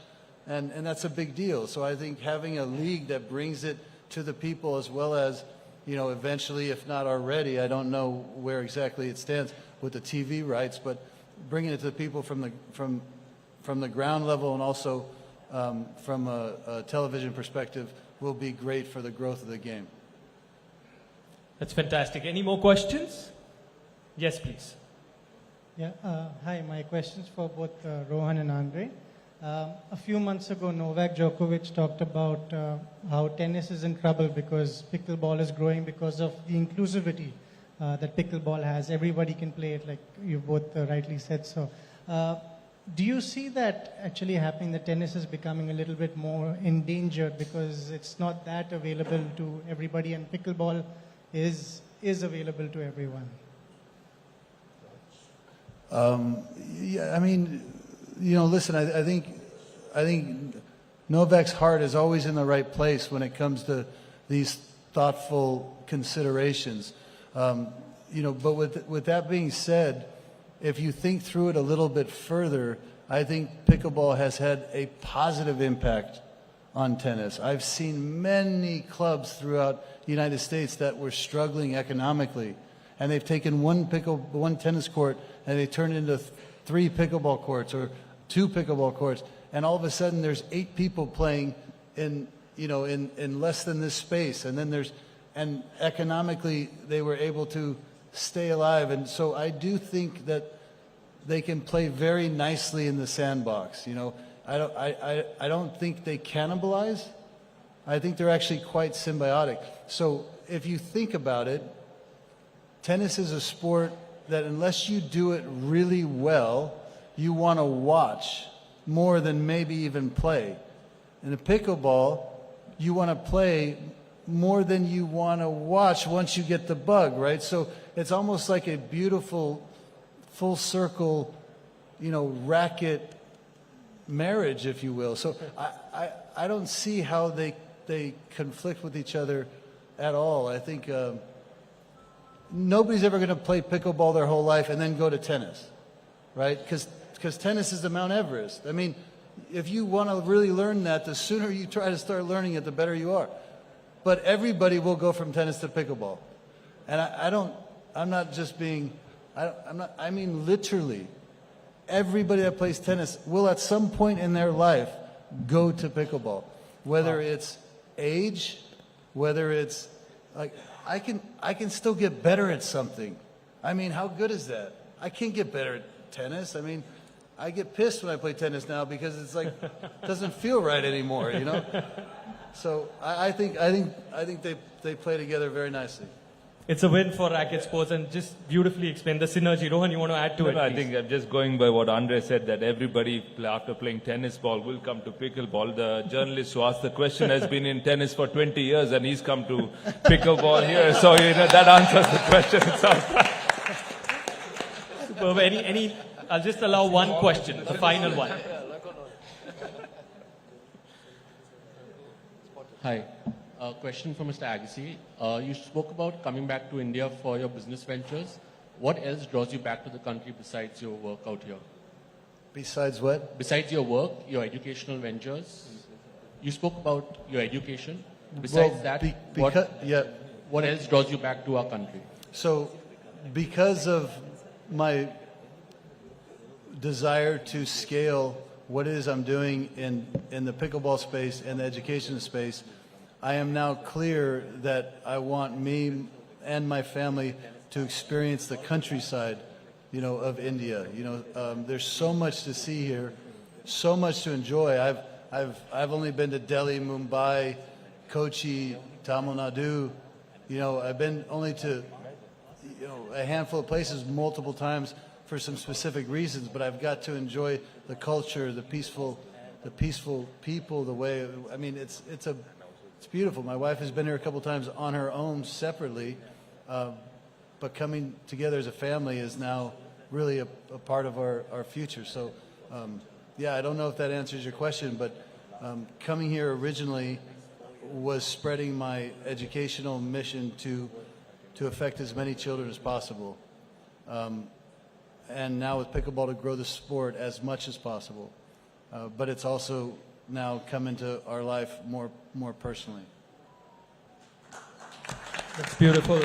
and that's a big deal. So I think having a league that brings it to the people, as well as, eventually, if not already, I don't know where exactly it stands with the TV rights, but bringing it to the people from the ground level and also from a television perspective will be great for the growth of the game. That's fantastic. Any more questions? Yes, please. Yeah, hi, my question's for both Rohan and Andre. A few months ago, Novak Djokovic talked about how tennis is in trouble because pickleball is growing because of the inclusivity that pickleball has. Everybody can play it, like you both rightly said so. Do you see that actually happening, that tennis is becoming a little bit more endangered because it's not that available to everybody, and pickleball is available to everyone? Yeah, I mean, listen, I think Novak's heart is always in the right place when it comes to these thoughtful considerations. But with that being said, if you think through it a little bit further, I think pickleball has had a positive impact on tennis. I've seen many clubs throughout the United States that were struggling economically, and they've taken one tennis court and they turned it into 3 pickleball courts or 2 pickleball courts, and all of a sudden there's 8 people playing in less than this space, and economically they were able to stay alive. And so I do think that they can play very nicely in the sandbox. I don't think they cannibalize. I think they're actually quite symbiotic. So if you think about it, tennis is a sport that unless you do it really well, you want to watch more than maybe even play. In the pickleball, you want to play more than you want to watch once you get the bug, right? So it's almost like a beautiful full circle, racket marriage, if you will. So I don't see how they conflict with each other at all. I think nobody's ever going to play pickleball their whole life and then go to tennis, right? Because tennis is the Mount Everest. I mean, if you want to really learn that, the sooner you try to start learning it, the better you are. But everybody will go from tennis to pickleball. And I'm not just being, I mean literally, everybody that plays tennis will at some point in their life go to pickleball. Whether it's age, whether it's like, I can still get better at something. I mean, how good is that? I can't get better at tennis. I mean, I get pissed when I play tennis now because it's like, doesn't feel right anymore, you know? So I think they play together very nicely. It's a win for racket sports and just beautifully explained the synergy. Rohan, you want to add to it? No, I please? think I'm just going by what Andre said, that everybody after playing tennis ball will come to pickleball. The journalist who asked the question has been in tennis for 20 years and he's come to pickleball here. So, you know, that answers the question itself. Superb. I'll just allow one question, the final one. Hi. A question for Mr. Agassi. You spoke about coming back to India for your business ventures. What else draws you back to the country besides your work out here? Besides what? Besides your work, your educational ventures. You spoke about your education. Besides what else draws you back to our country? So, because of my desire to scale what it is I'm doing in the pickleball space and the education space, I am now clear that I want me and my family to experience the countryside, you know, of India. You know, there's so much to see here, so much to enjoy. I've only been to Delhi, Mumbai, Kochi, Tamil Nadu. You know, I've been only to, you know, a handful of places multiple times for some specific reasons, but I've got to enjoy the culture, the peaceful people, the way. I mean, it's beautiful. My wife has been here a couple times on her own separately, but coming together as a family is now really a part of our future. So, yeah, I don't know if that answers your question, but coming here originally was spreading my educational mission to affect as many children as possible. And now with pickleball to grow the sport as much as possible. But it's also now come into our life more personally. That's beautiful.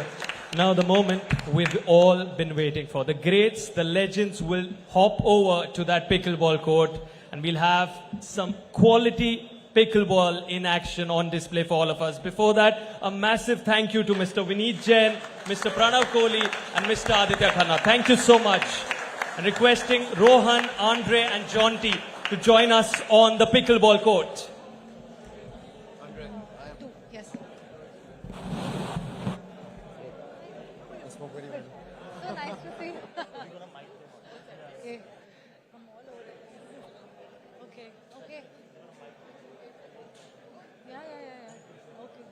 Now the moment we've all been waiting for. The greats, the legends will hop over to that pickleball court and we'll have some quality pickleball in action on display for all of us. Before that, a massive thank you to Mr. Vineet Jain, Mr. Pranav Kohli and Mr. Aditya Khanna. Thank you so much. And requesting Rohan, Andre and Jonty to join us on the pickleball court. Yes. So nice to see. Okay. Okay. Okay. Yeah. Okay.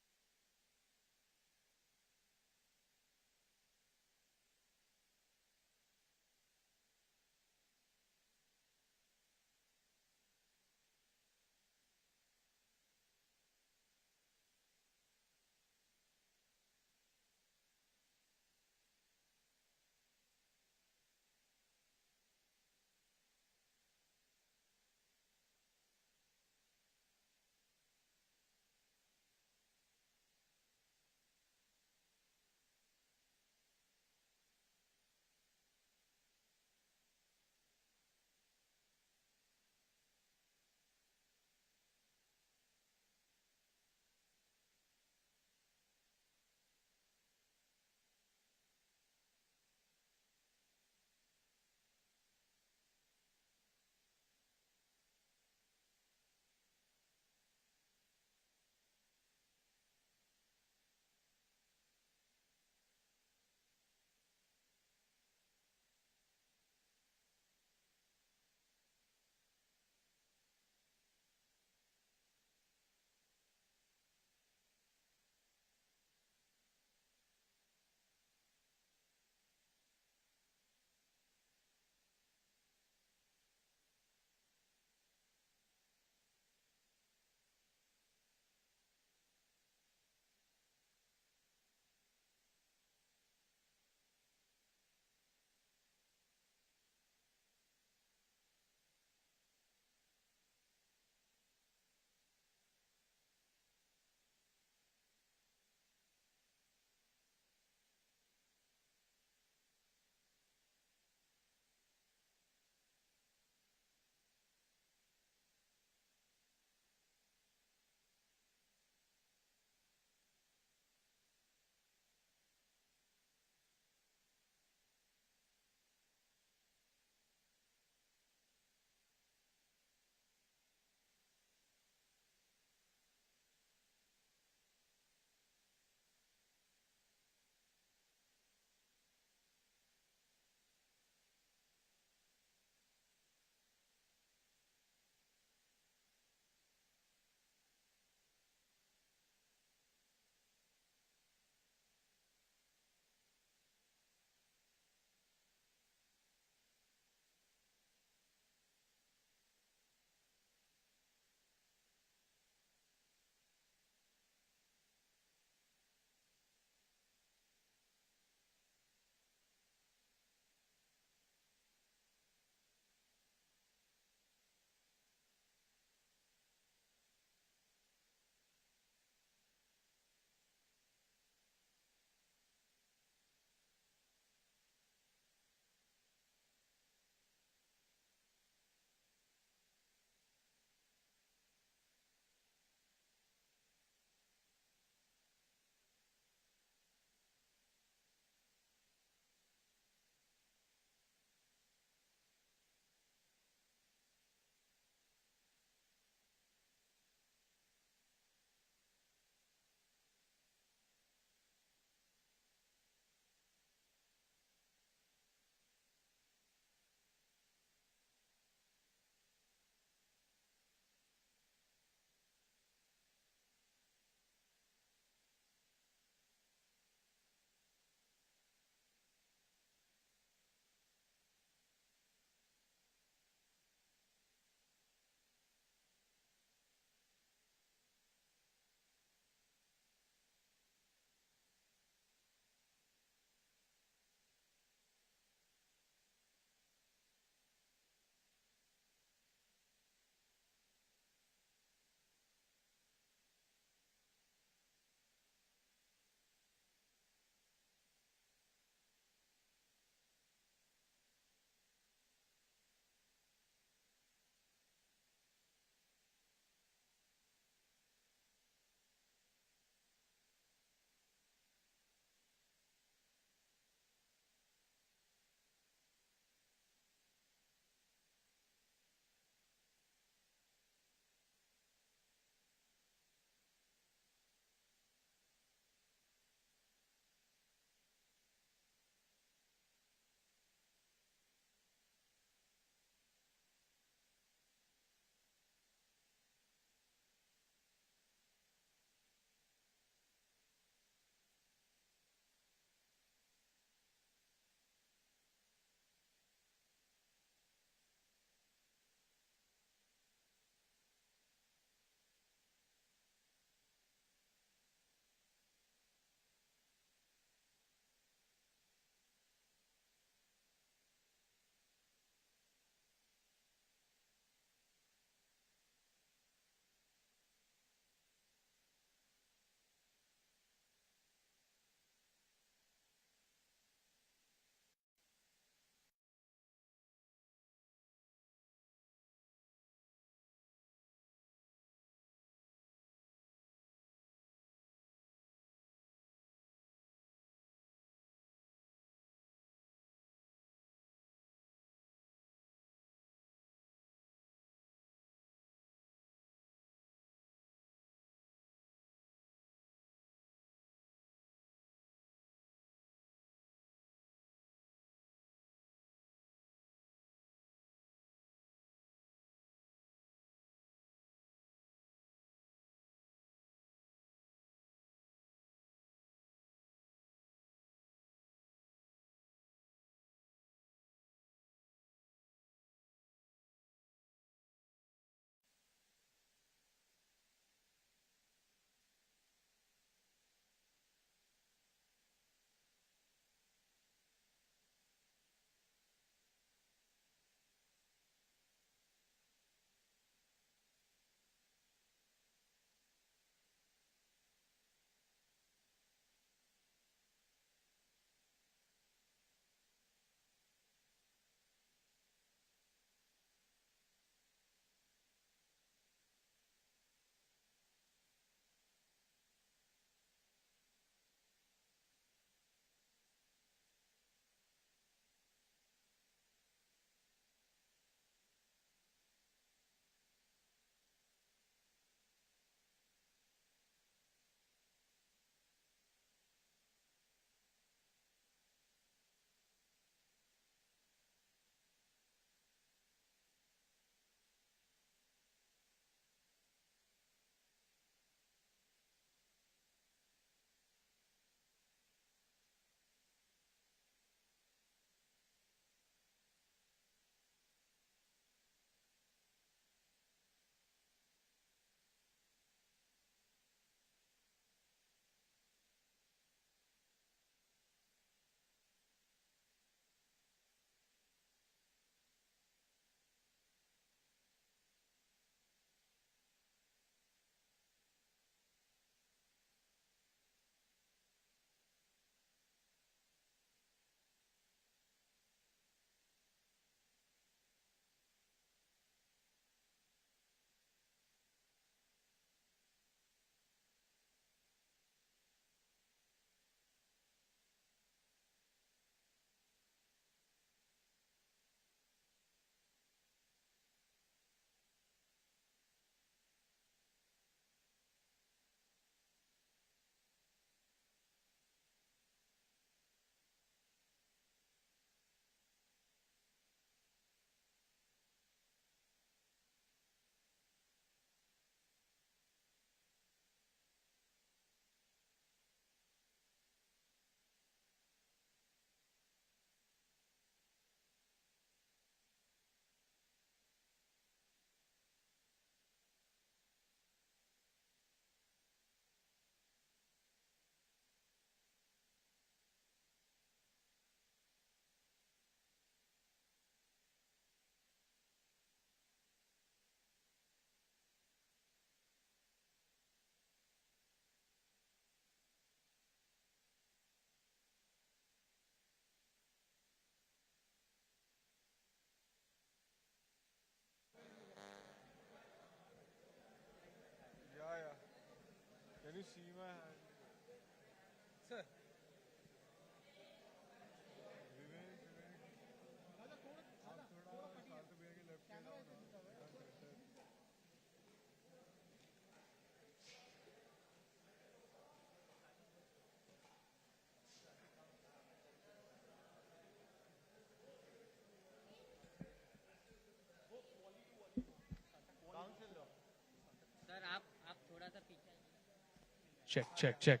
Check, check, check.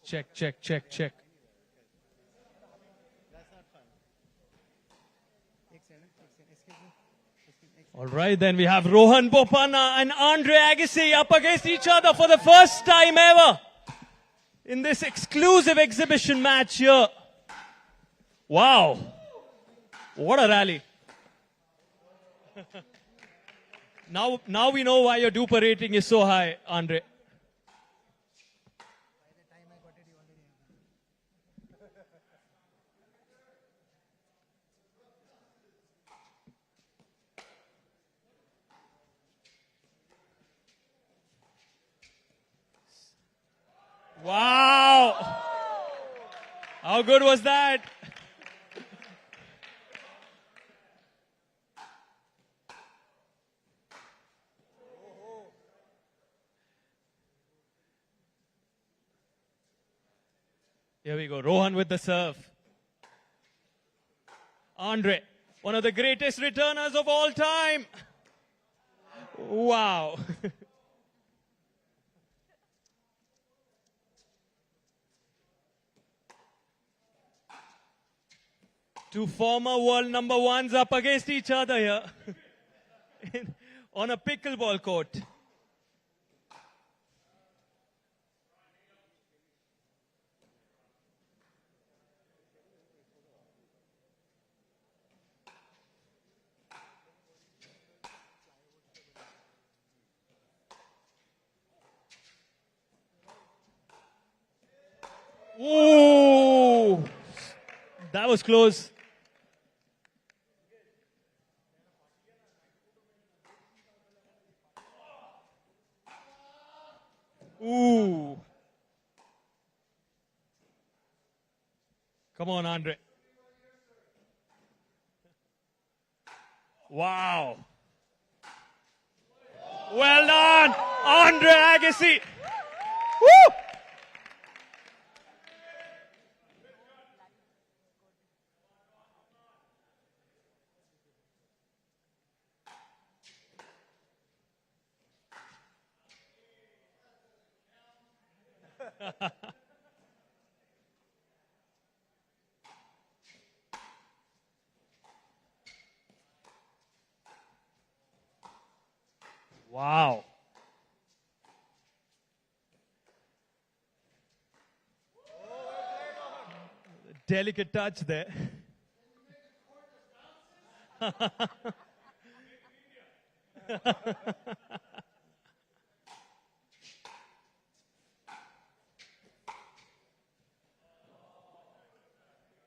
Check, check, check, check. All right, then we have Rohan Bopanna and Andre Agassi up against each other for the first time ever in this exclusive exhibition match here. Wow. What a rally. Now we know why your DUPR rating is so high, Andre. Wow! How good was that? Here we go. Rohan with the serve. Andre, one of the greatest returners of all time. Wow. Two former world number ones up against each other here on a pickleball court. Ooh, that was close. Ooh. Come on, Andre. Wow. Well done, Andre Agassi. Woo! Wow. Delicate touch there.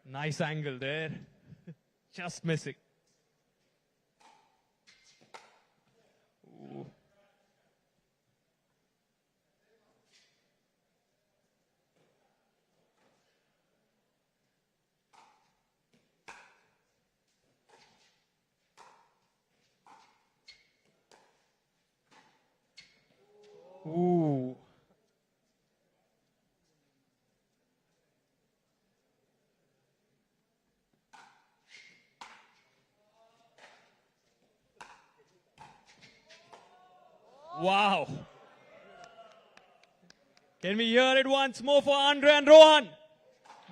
Nice angle there. Just missing. Ooh. Ooh. Wow. Can we hear it once more for Andre and Rohan?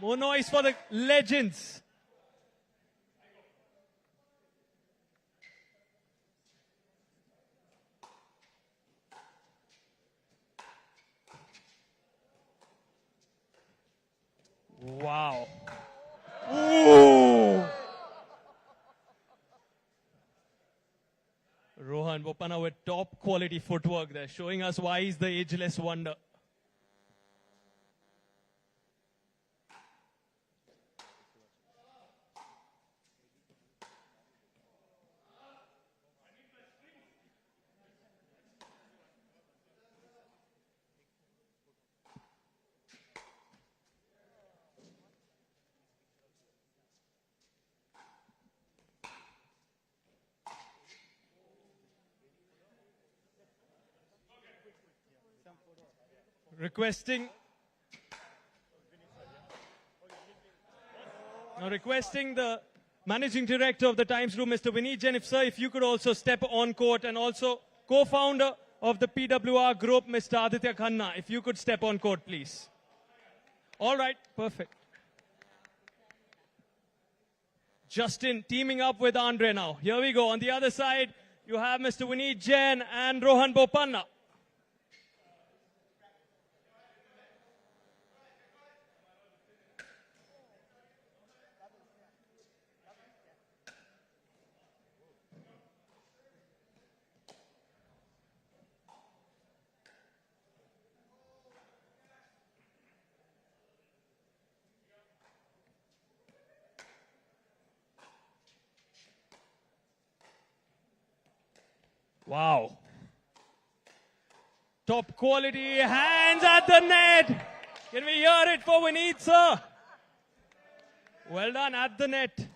More noise for the legends. Wow. Ooh. Rohan Bopanna with top quality footwork there, showing us why he's the ageless wonder. Requesting the Managing Director of the Times Group, Mr. Vineet Jain, sir, if you could also step on court, and also co-founder of the PWR Group, Mr. Aditya Khanna, if you could step on court, please. All right, perfect. Justin teaming up with Andre now. Here we go. On the other side, you have Mr. Vineet Jain and Rohan Bopanna. Wow. Top quality, hands at the net. Can we hear it for Vineet, sir? Well done, at the net.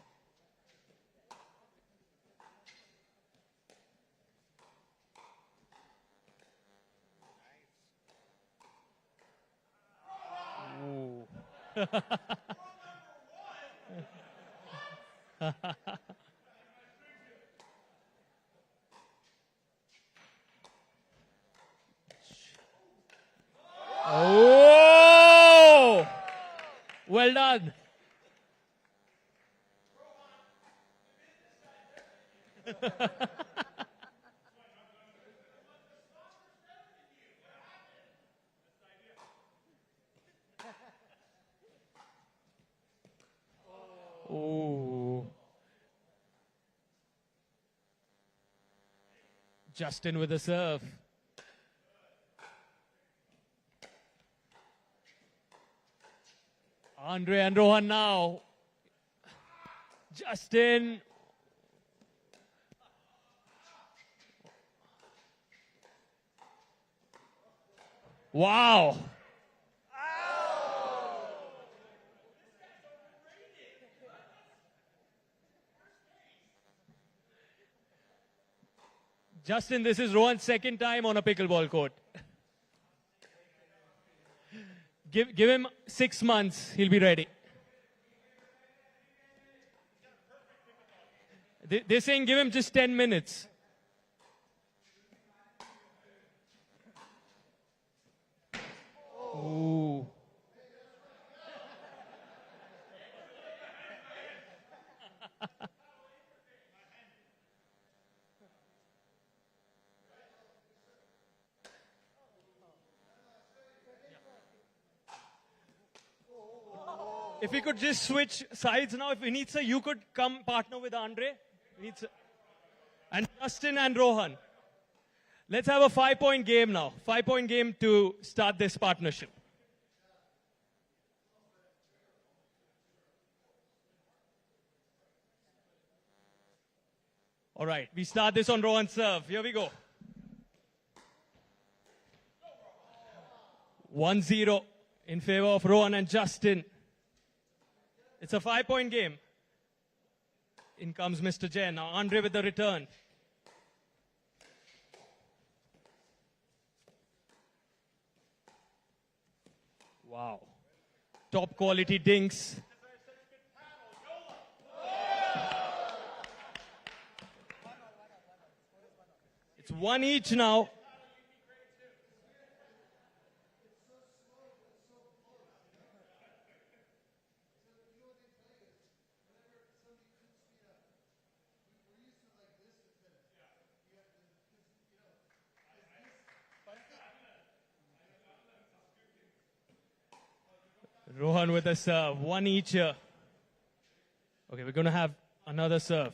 Ooh. Oh! Well done. Oh. Justin with a serve. Andre and Rohan now. Justin. Wow. Justin, this is Rohan's second time on a pickleball court. Give him 6 months, he'll be ready. They're saying give him just 10 minutes. Ooh. If we could just switch sides now, if Vineet sir, you could come partner with Andre. Vineet sir. And Justin and Rohan. Let's have a 5-point game now. 5-point game to start this partnership. All right, we start this on Rohan's serve. Here we go. 1-0 in favor of Rohan and Justin. It's a 5-point game. In comes Mr. Jain. Now Andre with the return. Wow. Top quality dinks. It's 1 each now. Rohan with a serve, 1 each here. Okay, we're going to have another serve.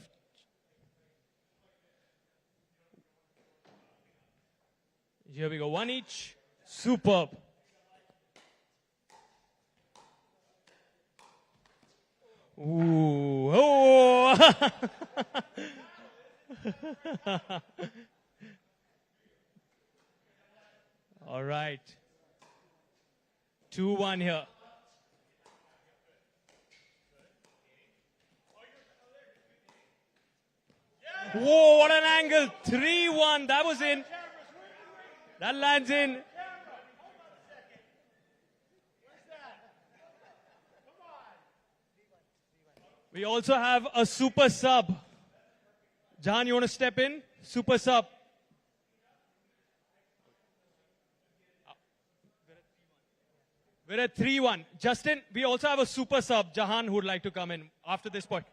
Here we go, 1 each. Superb. Ooh, oh! All right. 2-1 here. Whoa, what an angle. 3-1. That was in. That lands in. We also have a super sub. Jahan, you want to step in? Super sub. We're at 3-1. Justin, we also have a super sub. Jahan, who would like to come in after this point.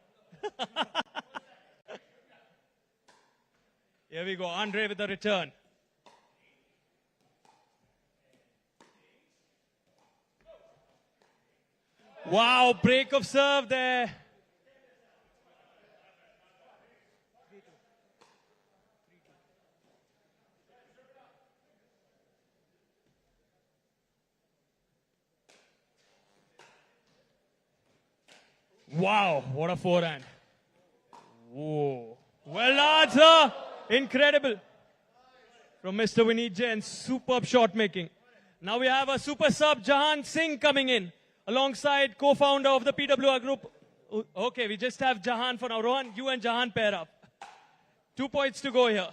Here we go. Andre with the return. Wow, break of serve there. Wow, what a forehand. Whoa. Well done, sir. Incredible. From Mr. Vineet Jain, superb shot making. Now we have a super sub, Jahan Singh, coming in alongside co-founder of the PWR group. Okay, we just have Jahan for now. Rohan, you and Jahan pair up. 2 points to go here.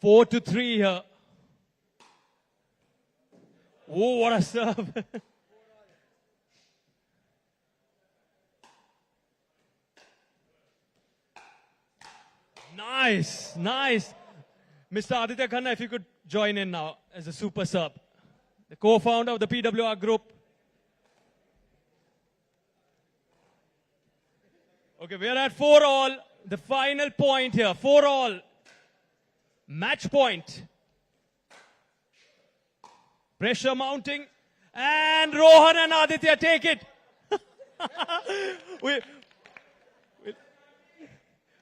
Four to 3 here. Oh, what a serve. Nice, nice. Mr. Aditya Khanna, if you could join in now as a super sub. The co-founder of the PWR group. Okay, we are at 4-all. The final point here, 4-all. Match point. Pressure mounting. And Rohan and Aditya take it.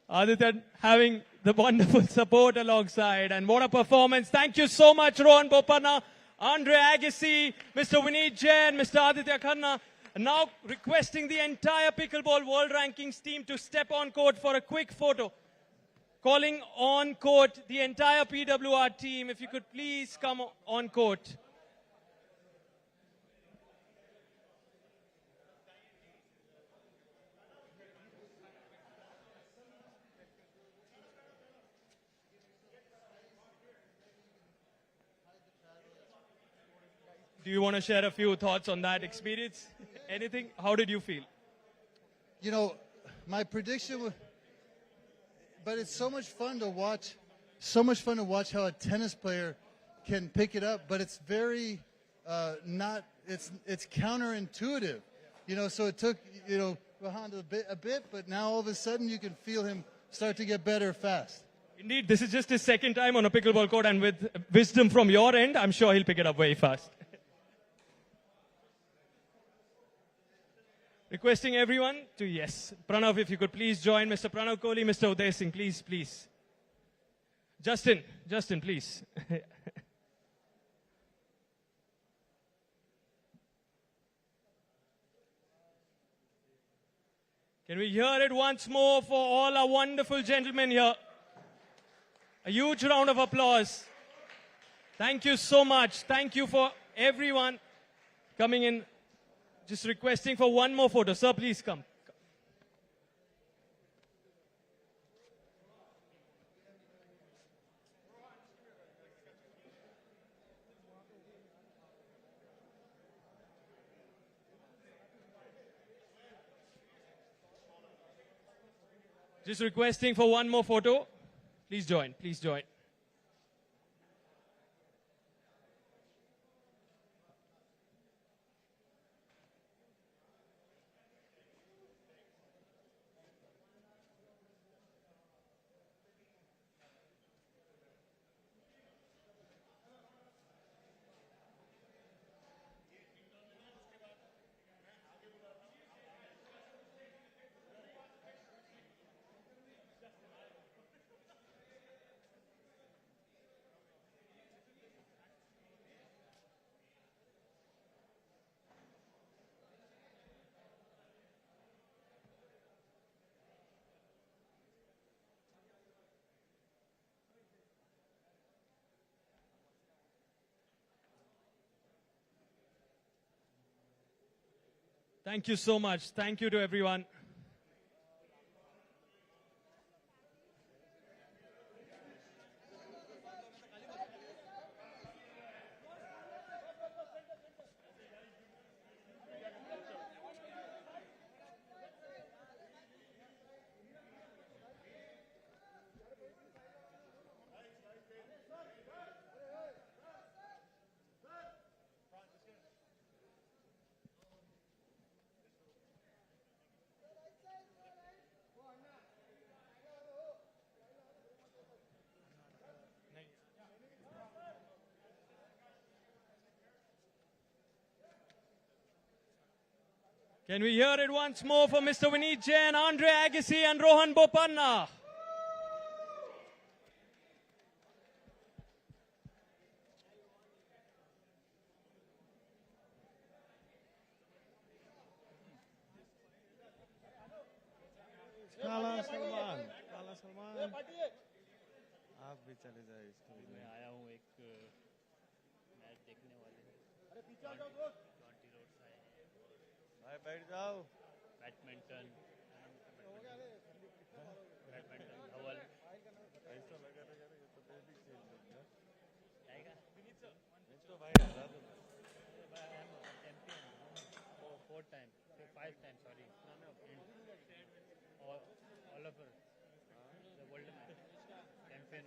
Aditya having the wonderful support alongside. And what a performance. Thank you so much, Rohan Bopanna, Andre Agassi, Mr. Vineet Jain, Mr. Aditya Khanna. And now requesting the entire Pickleball World Rankings team to step on court for a quick photo. Calling on court the entire PWR team. If you could please come on court. Do you want to share a few thoughts on that experience? Anything? How did you feel? You know, my prediction was, but it's so much fun to watch. So much fun to watch how a tennis player can pick it up, but it's very it's counterintuitive. You know, so it took, you know, Rohan a bit, but now all of a sudden you can feel him start to get better fast. Indeed, this is just his second time on a pickleball court, and with wisdom from your end, I'm sure he'll pick it up very fast. Requesting everyone to, yes. Pranav, if you could please join Mr. Pranav Kohli, Mr. Uday Singh, please, please. Justin, please. Can we hear it once more for all our wonderful gentlemen here? A huge round of applause. Thank you so much. Thank you for everyone coming in. Just requesting for one more photo. Sir, please come. Just requesting for one more photo. Please join. Please join. Thank you so much. Thank you to everyone. Can we hear it once more for Mr. Vineet Jain, Andre Agassi and Rohan Bopanna? काला सलमान आप भी चले जाए story में आया हूँ एक match देखने वाले जॉन्टी रोड्स आए हैं भाई बैठ जाओ बैडमिंटन धवल ऐसा लगा रहा यार ये तो डेली खेल लेगा जाएगा तो भाई हरा दो champion 4 times 5 times sorry all of us the world champion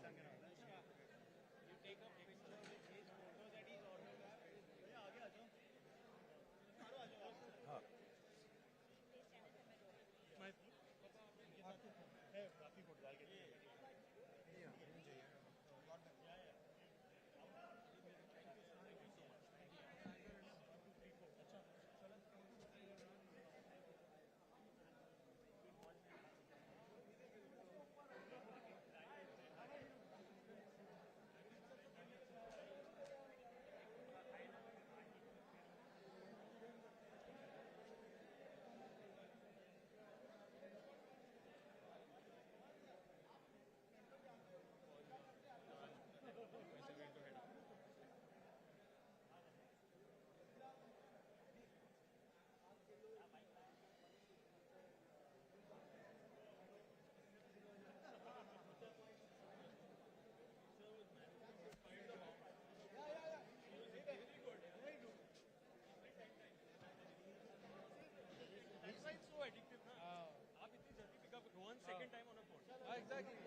Second time on a board. Exactly.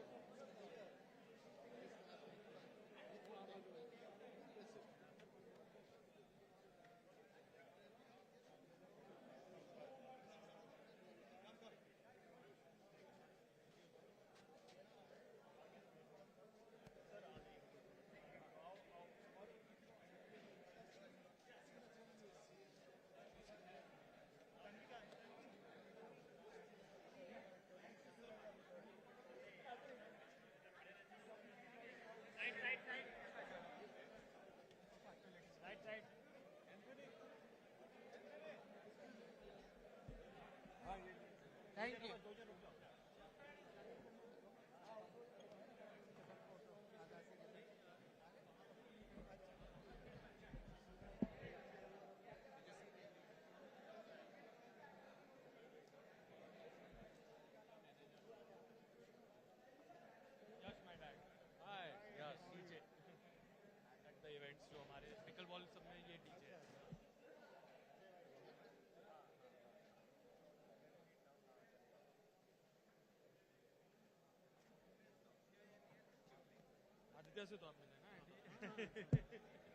Thank you. Yes, my dad. Hi. Yes, DJ. At the events जो हमारे पिकलबॉल सब में ये DJ है. आदित्य से तो आप मिले ना